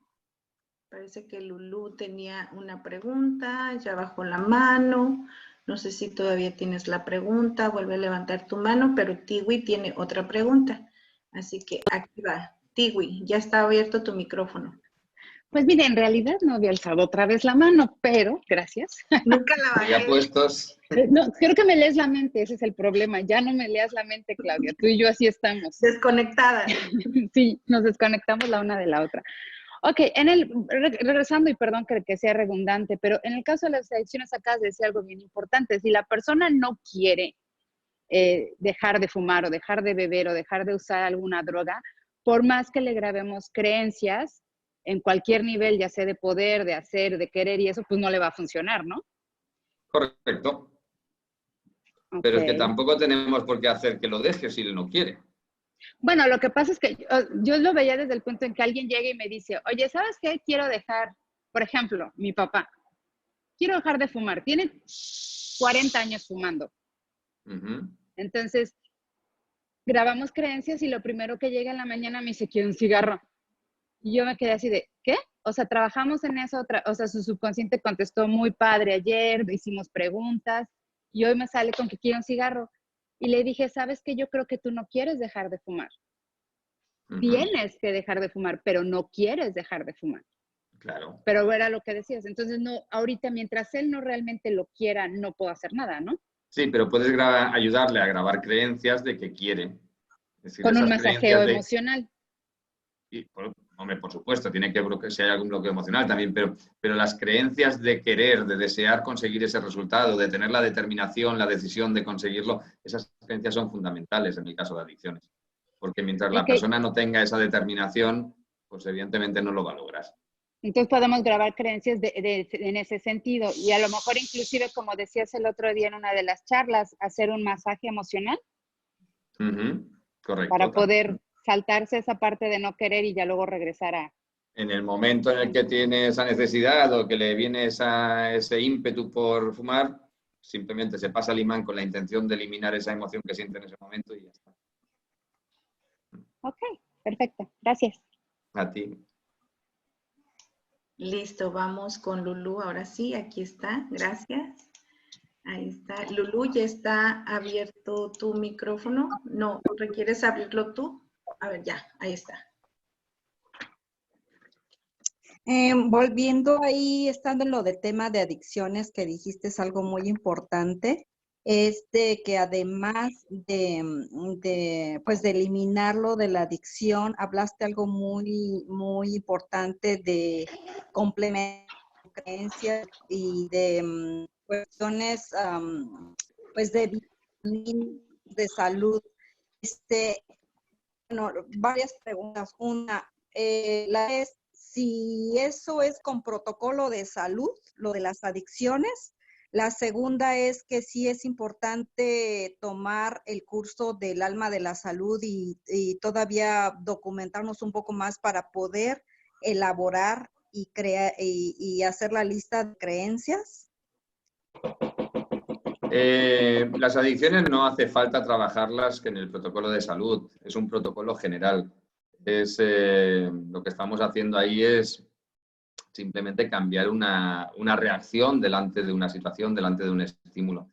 Speaker 1: Parece que Lulú tenía una pregunta, ya bajó la mano. No sé si todavía tienes la pregunta, vuelve a levantar tu mano, pero Tiwi tiene otra pregunta. Así que aquí va. Tiwi, ya está abierto tu micrófono.
Speaker 5: Pues mire, en realidad no había alzado otra vez la mano, pero gracias.
Speaker 1: Nunca la bajé.
Speaker 2: Ya puestos.
Speaker 5: No, creo que me lees la mente, ese es el problema. Ya no me leas la mente, Claudia. Tú y yo así estamos.
Speaker 1: Desconectada.
Speaker 5: Sí, nos desconectamos la una de la otra. Ok, regresando, y perdón que sea redundante, pero en el caso de las adicciones acá decía algo bien importante. Si la persona no quiere dejar de fumar o dejar de beber o dejar de usar alguna droga, por más que le grabemos creencias en cualquier nivel, ya sea de poder, de hacer, de querer y eso, pues no le va a funcionar, ¿no?
Speaker 2: Correcto.
Speaker 5: Okay.
Speaker 2: Pero es que tampoco tenemos por qué hacer que lo deje si él no quiere.
Speaker 5: Bueno, lo que pasa es que yo lo veía desde el punto en que alguien llega y me dice, oye, ¿sabes qué? Quiero dejar, por ejemplo, mi papá, quiero dejar de fumar. Tiene 40 años fumando.
Speaker 2: Ujú.
Speaker 5: Entonces, grabamos creencias y lo primero que llega en la mañana me dice, quiero un cigarro. Y yo me quedé así de, ¿qué? O sea, trabajamos en eso, o sea, su subconsciente contestó muy padre ayer, hicimos preguntas, y hoy me sale con que quiere un cigarro. Y le dije, ¿sabes qué? Yo creo que tú no quieres dejar de fumar.
Speaker 2: Ujú.
Speaker 5: Tienes que dejar de fumar, pero no quieres dejar de fumar.
Speaker 2: Claro.
Speaker 5: Pero era lo que decías. Entonces, no, ahorita, mientras él no realmente lo quiera, no puedo hacer nada, ¿no?
Speaker 2: Sí, pero puedes ayudarle a grabar creencias de que quiere. Es decir,
Speaker 5: Con un
Speaker 2: esas
Speaker 5: masajeo
Speaker 2: creencias de...
Speaker 5: emocional.
Speaker 2: Y, hombre, por supuesto, tiene que si hay algún bloqueo emocional también, pero las creencias de querer, de desear conseguir ese resultado, de tener la determinación, la decisión de conseguirlo, esas creencias son fundamentales en el caso de adicciones. Porque mientras la
Speaker 5: Okay.
Speaker 2: persona no tenga esa determinación, pues evidentemente no lo va a lograr.
Speaker 5: Entonces podemos grabar creencias en ese sentido y a lo mejor inclusive, como decías el otro día en una de las charlas, hacer un masaje emocional.
Speaker 2: Uh-huh. Correcto.
Speaker 5: Para poder saltarse esa parte de no querer y ya luego regresar a...
Speaker 2: En el momento en el que tiene esa necesidad o que le viene ese ímpetu por fumar, simplemente se pasa el imán con la intención de eliminar esa emoción que siente en ese momento y ya está.
Speaker 5: Ok, perfecto. Gracias.
Speaker 2: A ti.
Speaker 1: Listo, vamos con Lulú. Ahora sí, aquí está. Gracias. Ahí está. Lulú, ¿ya está abierto tu micrófono? No, ¿requieres abrirlo tú? A ver, ya, ahí está.
Speaker 7: Volviendo ahí, estando en lo de tema de adicciones, que dijiste es algo muy importante, es de que además pues de eliminarlo de la adicción, hablaste algo muy, muy importante de complementar creencias y de cuestiones, pues de salud. Bueno, varias preguntas. Una, la es si eso es con protocolo de salud, lo de las adicciones. La segunda es que sí es importante tomar el curso del alma de la salud y todavía documentarnos un poco más para poder elaborar y crear y hacer la lista de creencias.
Speaker 2: Las adicciones no hace falta trabajarlas que en el protocolo de salud, es un protocolo general. Lo que estamos haciendo ahí es simplemente cambiar una reacción delante de una situación, delante de un estímulo.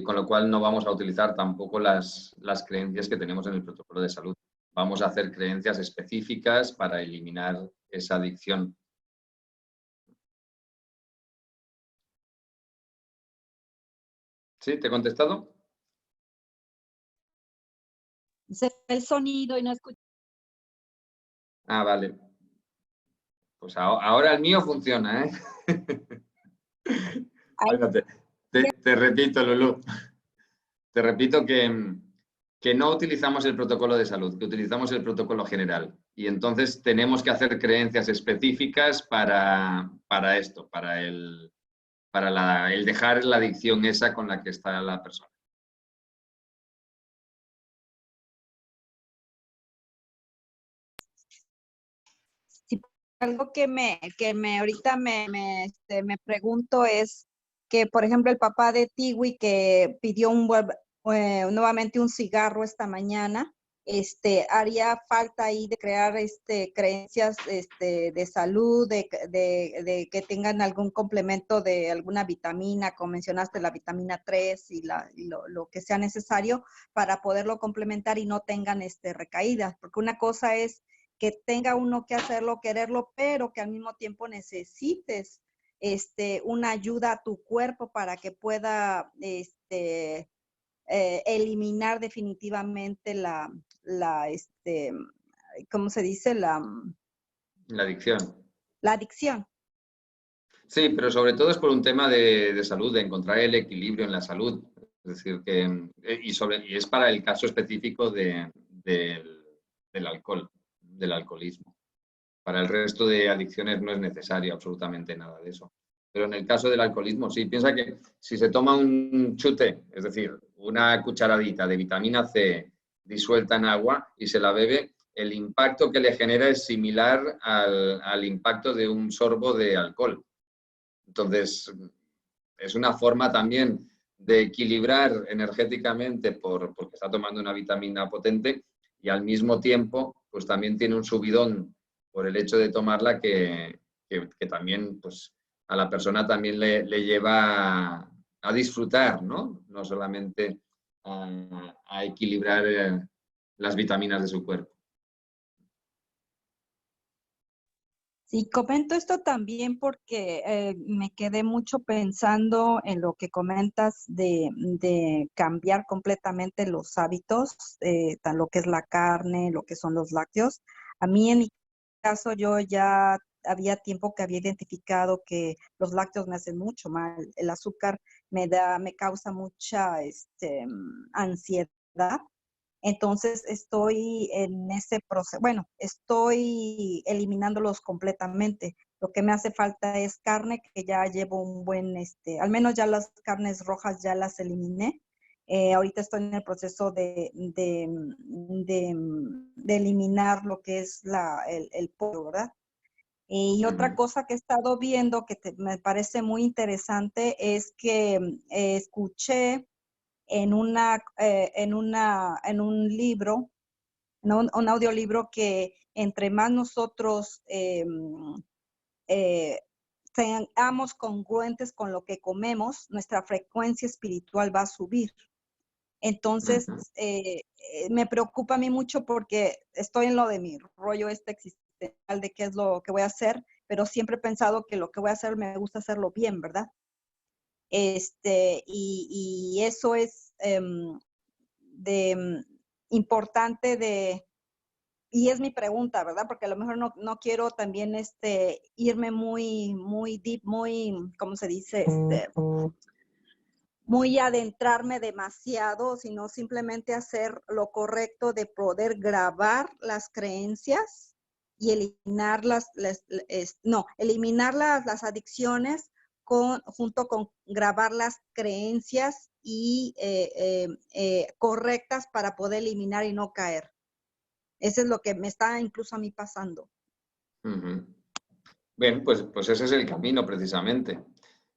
Speaker 2: Con lo cual no vamos a utilizar tampoco las creencias que tenemos en el protocolo de salud. Vamos a hacer creencias específicas para eliminar esa adicción. ¿Sí? ¿Te he contestado?
Speaker 7: Se ve el sonido y no escucho.
Speaker 2: Ah, vale. Pues ahora el mío funciona, ¿eh? Bueno, te repito, Lulú. Te repito que no utilizamos el protocolo de salud, que utilizamos el protocolo general. Y entonces tenemos que hacer creencias específicas para esto, para el dejar la adicción esa con la que está la persona.
Speaker 7: Sí, algo que ahorita me pregunto es que, por ejemplo, el papá de Tiwi que pidió nuevamente un cigarro esta mañana, haría falta ahí de crear creencias de salud, de que tengan algún complemento de alguna vitamina, como mencionaste, la vitamina 3 y lo que sea necesario para poderlo complementar y no tengan recaídas, porque una cosa es que tenga uno que hacerlo, quererlo, pero que al mismo tiempo necesites una ayuda a tu cuerpo para que pueda eliminar definitivamente ¿cómo se dice?
Speaker 2: La adicción.
Speaker 7: La adicción.
Speaker 2: Sí, pero sobre todo es por un tema de salud, de encontrar el equilibrio en la salud. Es decir, y es para el caso específico del alcohol, del alcoholismo. Para el resto de adicciones no es necesario absolutamente nada de eso. Pero en el caso del alcoholismo, sí, piensa que si se toma un chute, es decir, una cucharadita de vitamina C disuelta en agua y se la bebe, el impacto que le genera es similar al impacto de un sorbo de alcohol. Entonces, es una forma también de equilibrar energéticamente porque está tomando una vitamina potente y al mismo tiempo pues también tiene un subidón por el hecho de tomarla que también pues a la persona también le lleva a disfrutar, ¿no? No solamente a equilibrar las vitaminas de su cuerpo.
Speaker 7: Sí, comento esto también porque me quedé mucho pensando en lo que comentas de cambiar completamente los hábitos, tan lo que es la carne, lo que son los lácteos. A mí en mi caso yo ya había tiempo que había identificado que los lácteos me hacen mucho mal. El azúcar me causa mucha ansiedad. Entonces estoy en ese proceso, bueno, estoy eliminándolos completamente. Lo que me hace falta es carne, que ya llevo un buen, al menos ya las carnes rojas ya las eliminé. Ahorita estoy en el proceso de eliminar lo que es el pollo, ¿verdad? Y otra cosa que he estado viendo que me parece muy interesante es que escuché en un libro, un audiolibro, que entre más nosotros seamos congruentes con lo que comemos, nuestra frecuencia espiritual va a subir. Entonces, me preocupa a mí mucho porque estoy en lo de mi rollo existencial de qué es lo que voy a hacer, pero siempre he pensado que lo que voy a hacer me gusta hacerlo bien, ¿verdad? Y eso es importante y es mi pregunta, ¿verdad? Porque a lo mejor no quiero también irme muy deep, ¿cómo se dice? Muy adentrarme demasiado, sino simplemente hacer lo correcto de poder grabar las creencias y eliminar eliminar las adicciones junto con grabar las creencias y correctas para poder eliminar y no caer. Eso es lo que me está incluso a mí pasando.
Speaker 2: Bien, pues ese es el camino precisamente.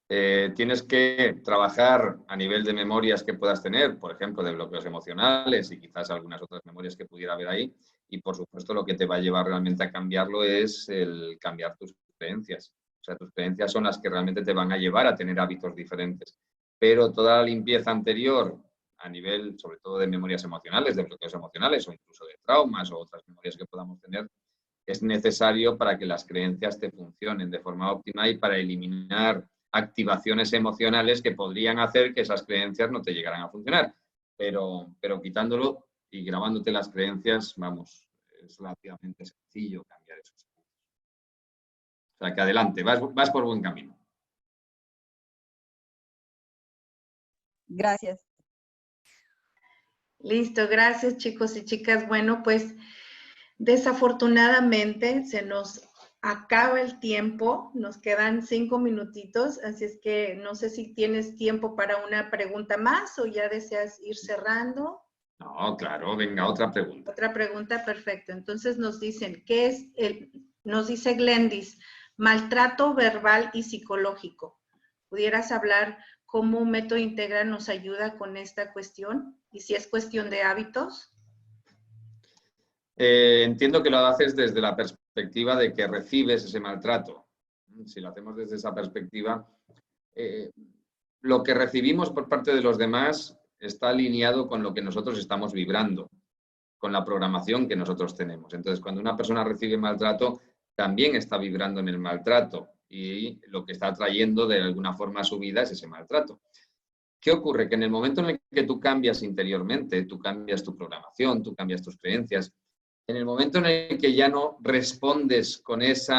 Speaker 2: Tienes que trabajar a nivel de memorias que puedas tener, por ejemplo, de bloqueos emocionales y quizás algunas otras memorias que pudiera haber ahí. Y, por supuesto, lo que te va a llevar realmente a cambiarlo es el cambiar tus creencias. O sea, tus creencias son las que realmente te van a llevar a tener hábitos diferentes. Pero toda la limpieza anterior, a nivel, sobre todo, de memorias emocionales, de bloqueos emocionales o incluso de traumas o otras memorias que podamos tener, es necesario para que las creencias te funcionen de forma óptima y para eliminar activaciones emocionales que podrían hacer que esas creencias no te llegaran a funcionar. Pero quitándolo y grabándote las creencias, vamos, es relativamente sencillo cambiar eso. O sea, que adelante, vas por buen camino.
Speaker 7: Gracias.
Speaker 1: Listo, gracias chicos y chicas. Bueno, pues desafortunadamente se nos acaba el tiempo, nos quedan 5 minutitos, así es que no sé si tienes tiempo para una pregunta más o ya deseas ir cerrando.
Speaker 2: No, claro, venga, otra pregunta.
Speaker 1: Otra pregunta, perfecto. Entonces nos dicen, nos dice Glendis, maltrato verbal y psicológico. ¿Pudieras hablar cómo un método integral nos ayuda con esta cuestión? Y si es cuestión de hábitos.
Speaker 2: Entiendo que lo haces desde la perspectiva de que recibes ese maltrato. Si lo hacemos desde esa perspectiva, lo que recibimos por parte de los demás está alineado con lo que nosotros estamos vibrando, con la programación que nosotros tenemos. Entonces, cuando una persona recibe maltrato, también está vibrando en el maltrato y lo que está trayendo de alguna forma a su vida es ese maltrato. ¿Qué ocurre? Que en el momento en el que tú cambias interiormente, tú cambias tu programación, tú cambias tus creencias, en el momento en el que ya no respondes con ese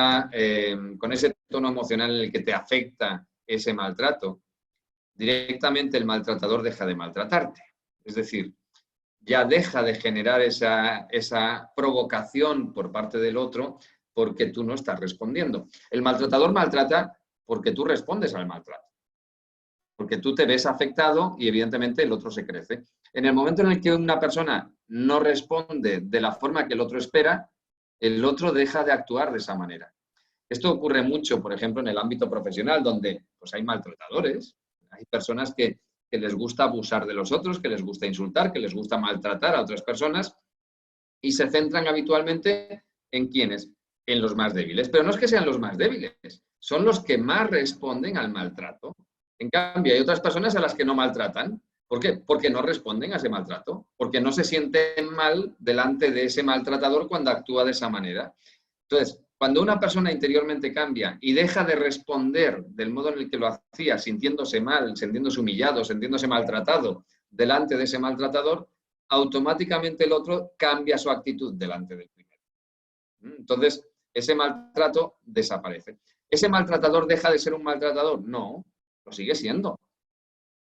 Speaker 2: tono emocional en el que te afecta ese maltrato, directamente el maltratador deja de maltratarte. Es decir, ya deja de generar esa provocación por parte del otro porque tú no estás respondiendo. El maltratador maltrata porque tú respondes al maltrato, porque tú te ves afectado y evidentemente el otro se crece. En el momento en el que una persona no responde de la forma que el otro espera, el otro deja de actuar de esa manera. Esto ocurre mucho, por ejemplo, en el ámbito profesional, donde pues, hay maltratadores, hay personas que que les gusta abusar de los otros, que les gusta insultar, que les gusta maltratar a otras personas y se centran habitualmente ¿en quiénes? En los más débiles. Pero no es que sean los más débiles, son los que más responden al maltrato. En cambio, hay otras personas a las que no maltratan. ¿Por qué? Porque no responden a ese maltrato, porque no se sienten mal delante de ese maltratador cuando actúa de esa manera. Entonces, cuando una persona interiormente cambia y deja de responder del modo en el que lo hacía, sintiéndose mal, sintiéndose humillado, sintiéndose maltratado delante de ese maltratador, automáticamente el otro cambia su actitud delante del primero. Entonces, ese maltrato desaparece. ¿Ese maltratador deja de ser un maltratador? No, lo sigue siendo.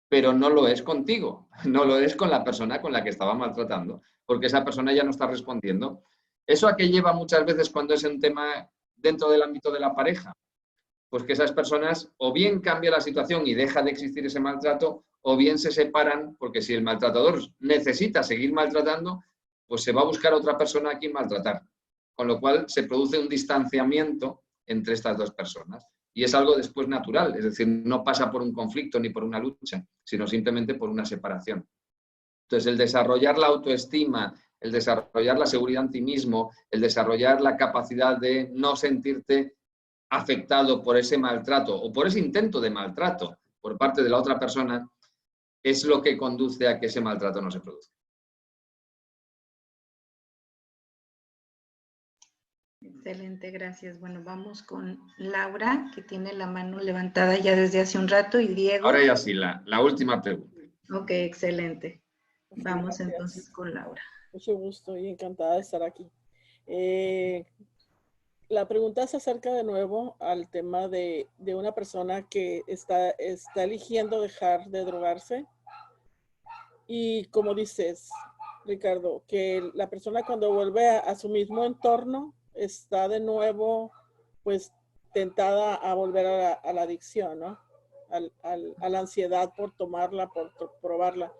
Speaker 2: Pero no lo es contigo, no lo es con la persona con la que estaba maltratando, porque esa persona ya no está respondiendo. ¿Eso a qué lleva muchas veces cuando es un tema dentro del ámbito de la pareja? Pues que esas personas o bien cambia la situación y deja de existir ese maltrato, o bien se separan, porque si el maltratador necesita seguir maltratando, pues se va a buscar otra persona a quien maltratar. Con lo cual se produce un distanciamiento entre estas dos personas. Y es algo después natural, es decir, no pasa por un conflicto ni por una lucha, sino simplemente por una separación. Entonces, el desarrollar la autoestima, el desarrollar la seguridad en ti mismo, el desarrollar la capacidad de no sentirte afectado por ese maltrato o por ese intento de maltrato por parte de la otra persona, es lo que conduce a que ese maltrato no se produzca.
Speaker 1: Excelente, gracias. Bueno, vamos con Laura, que tiene la mano levantada ya desde hace un rato, y Diego.
Speaker 2: Ahora ya sí, la última pregunta.
Speaker 1: Ok, excelente. Vamos
Speaker 6: Gracias.
Speaker 1: entonces con Laura.
Speaker 6: Mucho gusto y encantada de estar aquí. La pregunta se acerca de nuevo al tema de una persona que está eligiendo dejar de drogarse. Y como dices, Ricardo, que la persona cuando vuelve a su mismo entorno está de nuevo pues tentada a volver a la adicción, ¿no? A la ansiedad por tomarla, por probarla.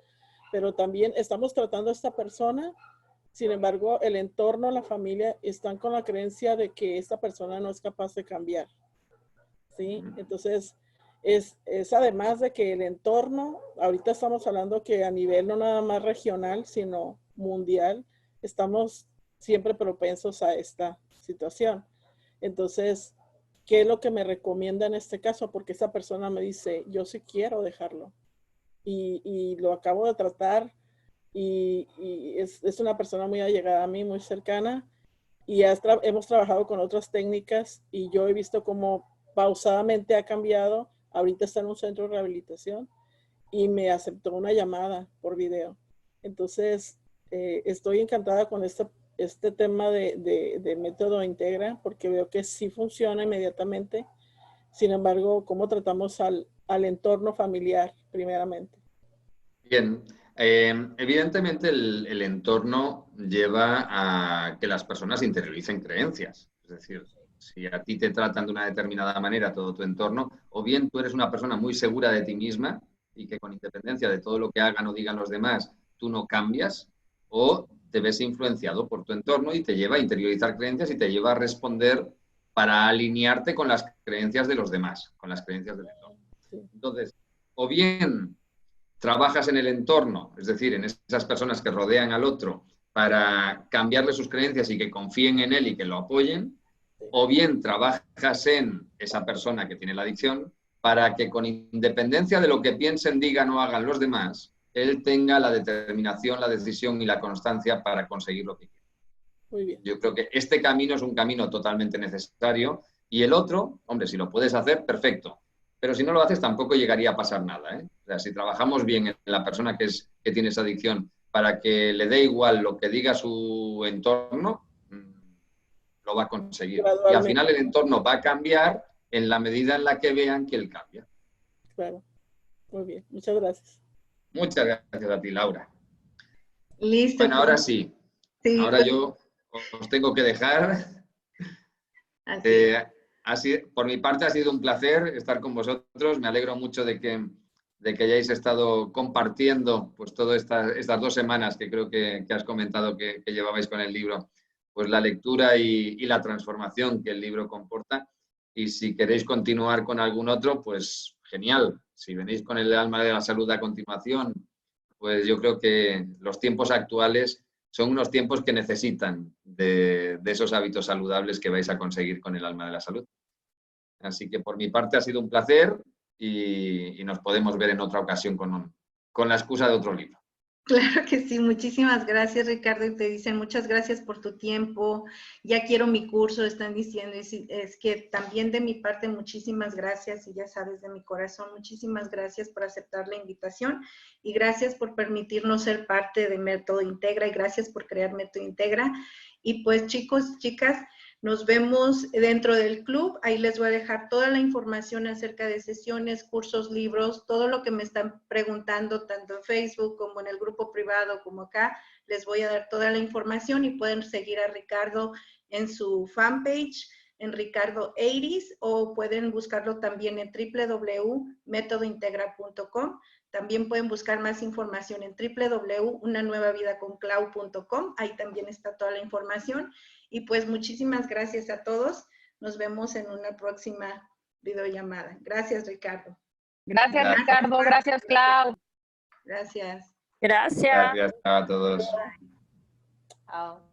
Speaker 6: Pero también estamos tratando a esta persona, sin embargo, el entorno, la familia, están con la creencia de que esta persona no es capaz de cambiar, ¿sí? Entonces, es además de que el entorno, ahorita estamos hablando que a nivel no nada más regional, sino mundial, estamos siempre propensos a esta situación. Entonces, ¿qué es lo que me recomienda en este caso? Porque esa persona me dice, yo sí quiero dejarlo. Y lo acabo de tratar y es una persona muy allegada a mí, muy cercana. Y hemos trabajado con otras técnicas y yo he visto cómo pausadamente ha cambiado. Ahorita está en un centro de rehabilitación y me aceptó una llamada por video. Entonces, estoy encantada con este tema de método Integra porque veo que sí funciona inmediatamente. Sin embargo, ¿cómo tratamos al entorno familiar primeramente?
Speaker 2: Bien, evidentemente el entorno lleva a que las personas interioricen creencias. Es decir, si a ti te tratan de una determinada manera todo tu entorno, o bien tú eres una persona muy segura de ti misma y que con independencia de todo lo que hagan o digan los demás, tú no cambias, o te ves influenciado por tu entorno y te lleva a interiorizar creencias y te lleva a responder para alinearte con las creencias de los demás, con las creencias del entorno. Entonces, o bien trabajas en el entorno, es decir, en esas personas que rodean al otro para cambiarle sus creencias y que confíen en él y que lo apoyen, o bien trabajas en esa persona que tiene la adicción para que con independencia de lo que piensen, digan o hagan los demás, él tenga la determinación, la decisión y la constancia para conseguir lo que quiere.
Speaker 6: Muy bien.
Speaker 2: Yo creo que este camino es un camino totalmente necesario y el otro, hombre, si lo puedes hacer, perfecto. Pero si no lo haces, tampoco llegaría a pasar nada, ¿eh? O sea, si trabajamos bien en la persona que tiene esa adicción para que le dé igual lo que diga su entorno, lo va a conseguir. Y al final el entorno va a cambiar en la medida en la que vean que él cambia.
Speaker 6: Claro. Muy bien. Muchas gracias.
Speaker 2: Muchas gracias a ti, Laura.
Speaker 1: Listo.
Speaker 2: Bueno, ahora sí. Ahora yo os tengo que dejar. Por mi parte ha sido un placer estar con vosotros. Me alegro mucho de que hayáis estado compartiendo pues todas estas 2 semanas que creo que has comentado que llevabais con el libro, pues la lectura y la transformación que el libro comporta. Y si queréis continuar con algún otro, pues genial. Si venís con el alma de la salud a continuación, pues yo creo que los tiempos actuales son unos tiempos que necesitan de esos hábitos saludables que vais a conseguir con el alma de la salud. Así que por mi parte ha sido un placer y nos podemos ver en otra ocasión con la excusa de otro libro.
Speaker 1: Claro que sí, muchísimas gracias, Ricardo. Y te dicen muchas gracias por tu tiempo. Ya quiero mi curso, están diciendo. Es que también de mi parte, muchísimas gracias. Y ya sabes, de mi corazón, muchísimas gracias por aceptar la invitación. Y gracias por permitirnos ser parte de Método Integra. Y gracias por crear Método Integra. Y pues, chicos, chicas, nos vemos dentro del club. Ahí les voy a dejar toda la información acerca de sesiones, cursos, libros, todo lo que me están preguntando, tanto en Facebook como en el grupo privado, como acá. Les voy a dar toda la información y pueden seguir a Ricardo en su fanpage, en Ricardo Eiris, o pueden buscarlo también en www.metodointegra.com. También pueden buscar más información en www.unanuevavidaconclau.com. Ahí también está toda la información. Y pues muchísimas gracias a todos. Nos vemos en una próxima videollamada. Gracias, Ricardo.
Speaker 3: Gracias, Ricardo. Gracias, Clau.
Speaker 1: Gracias.
Speaker 8: Gracias.
Speaker 2: Gracias a todos.
Speaker 4: Chao.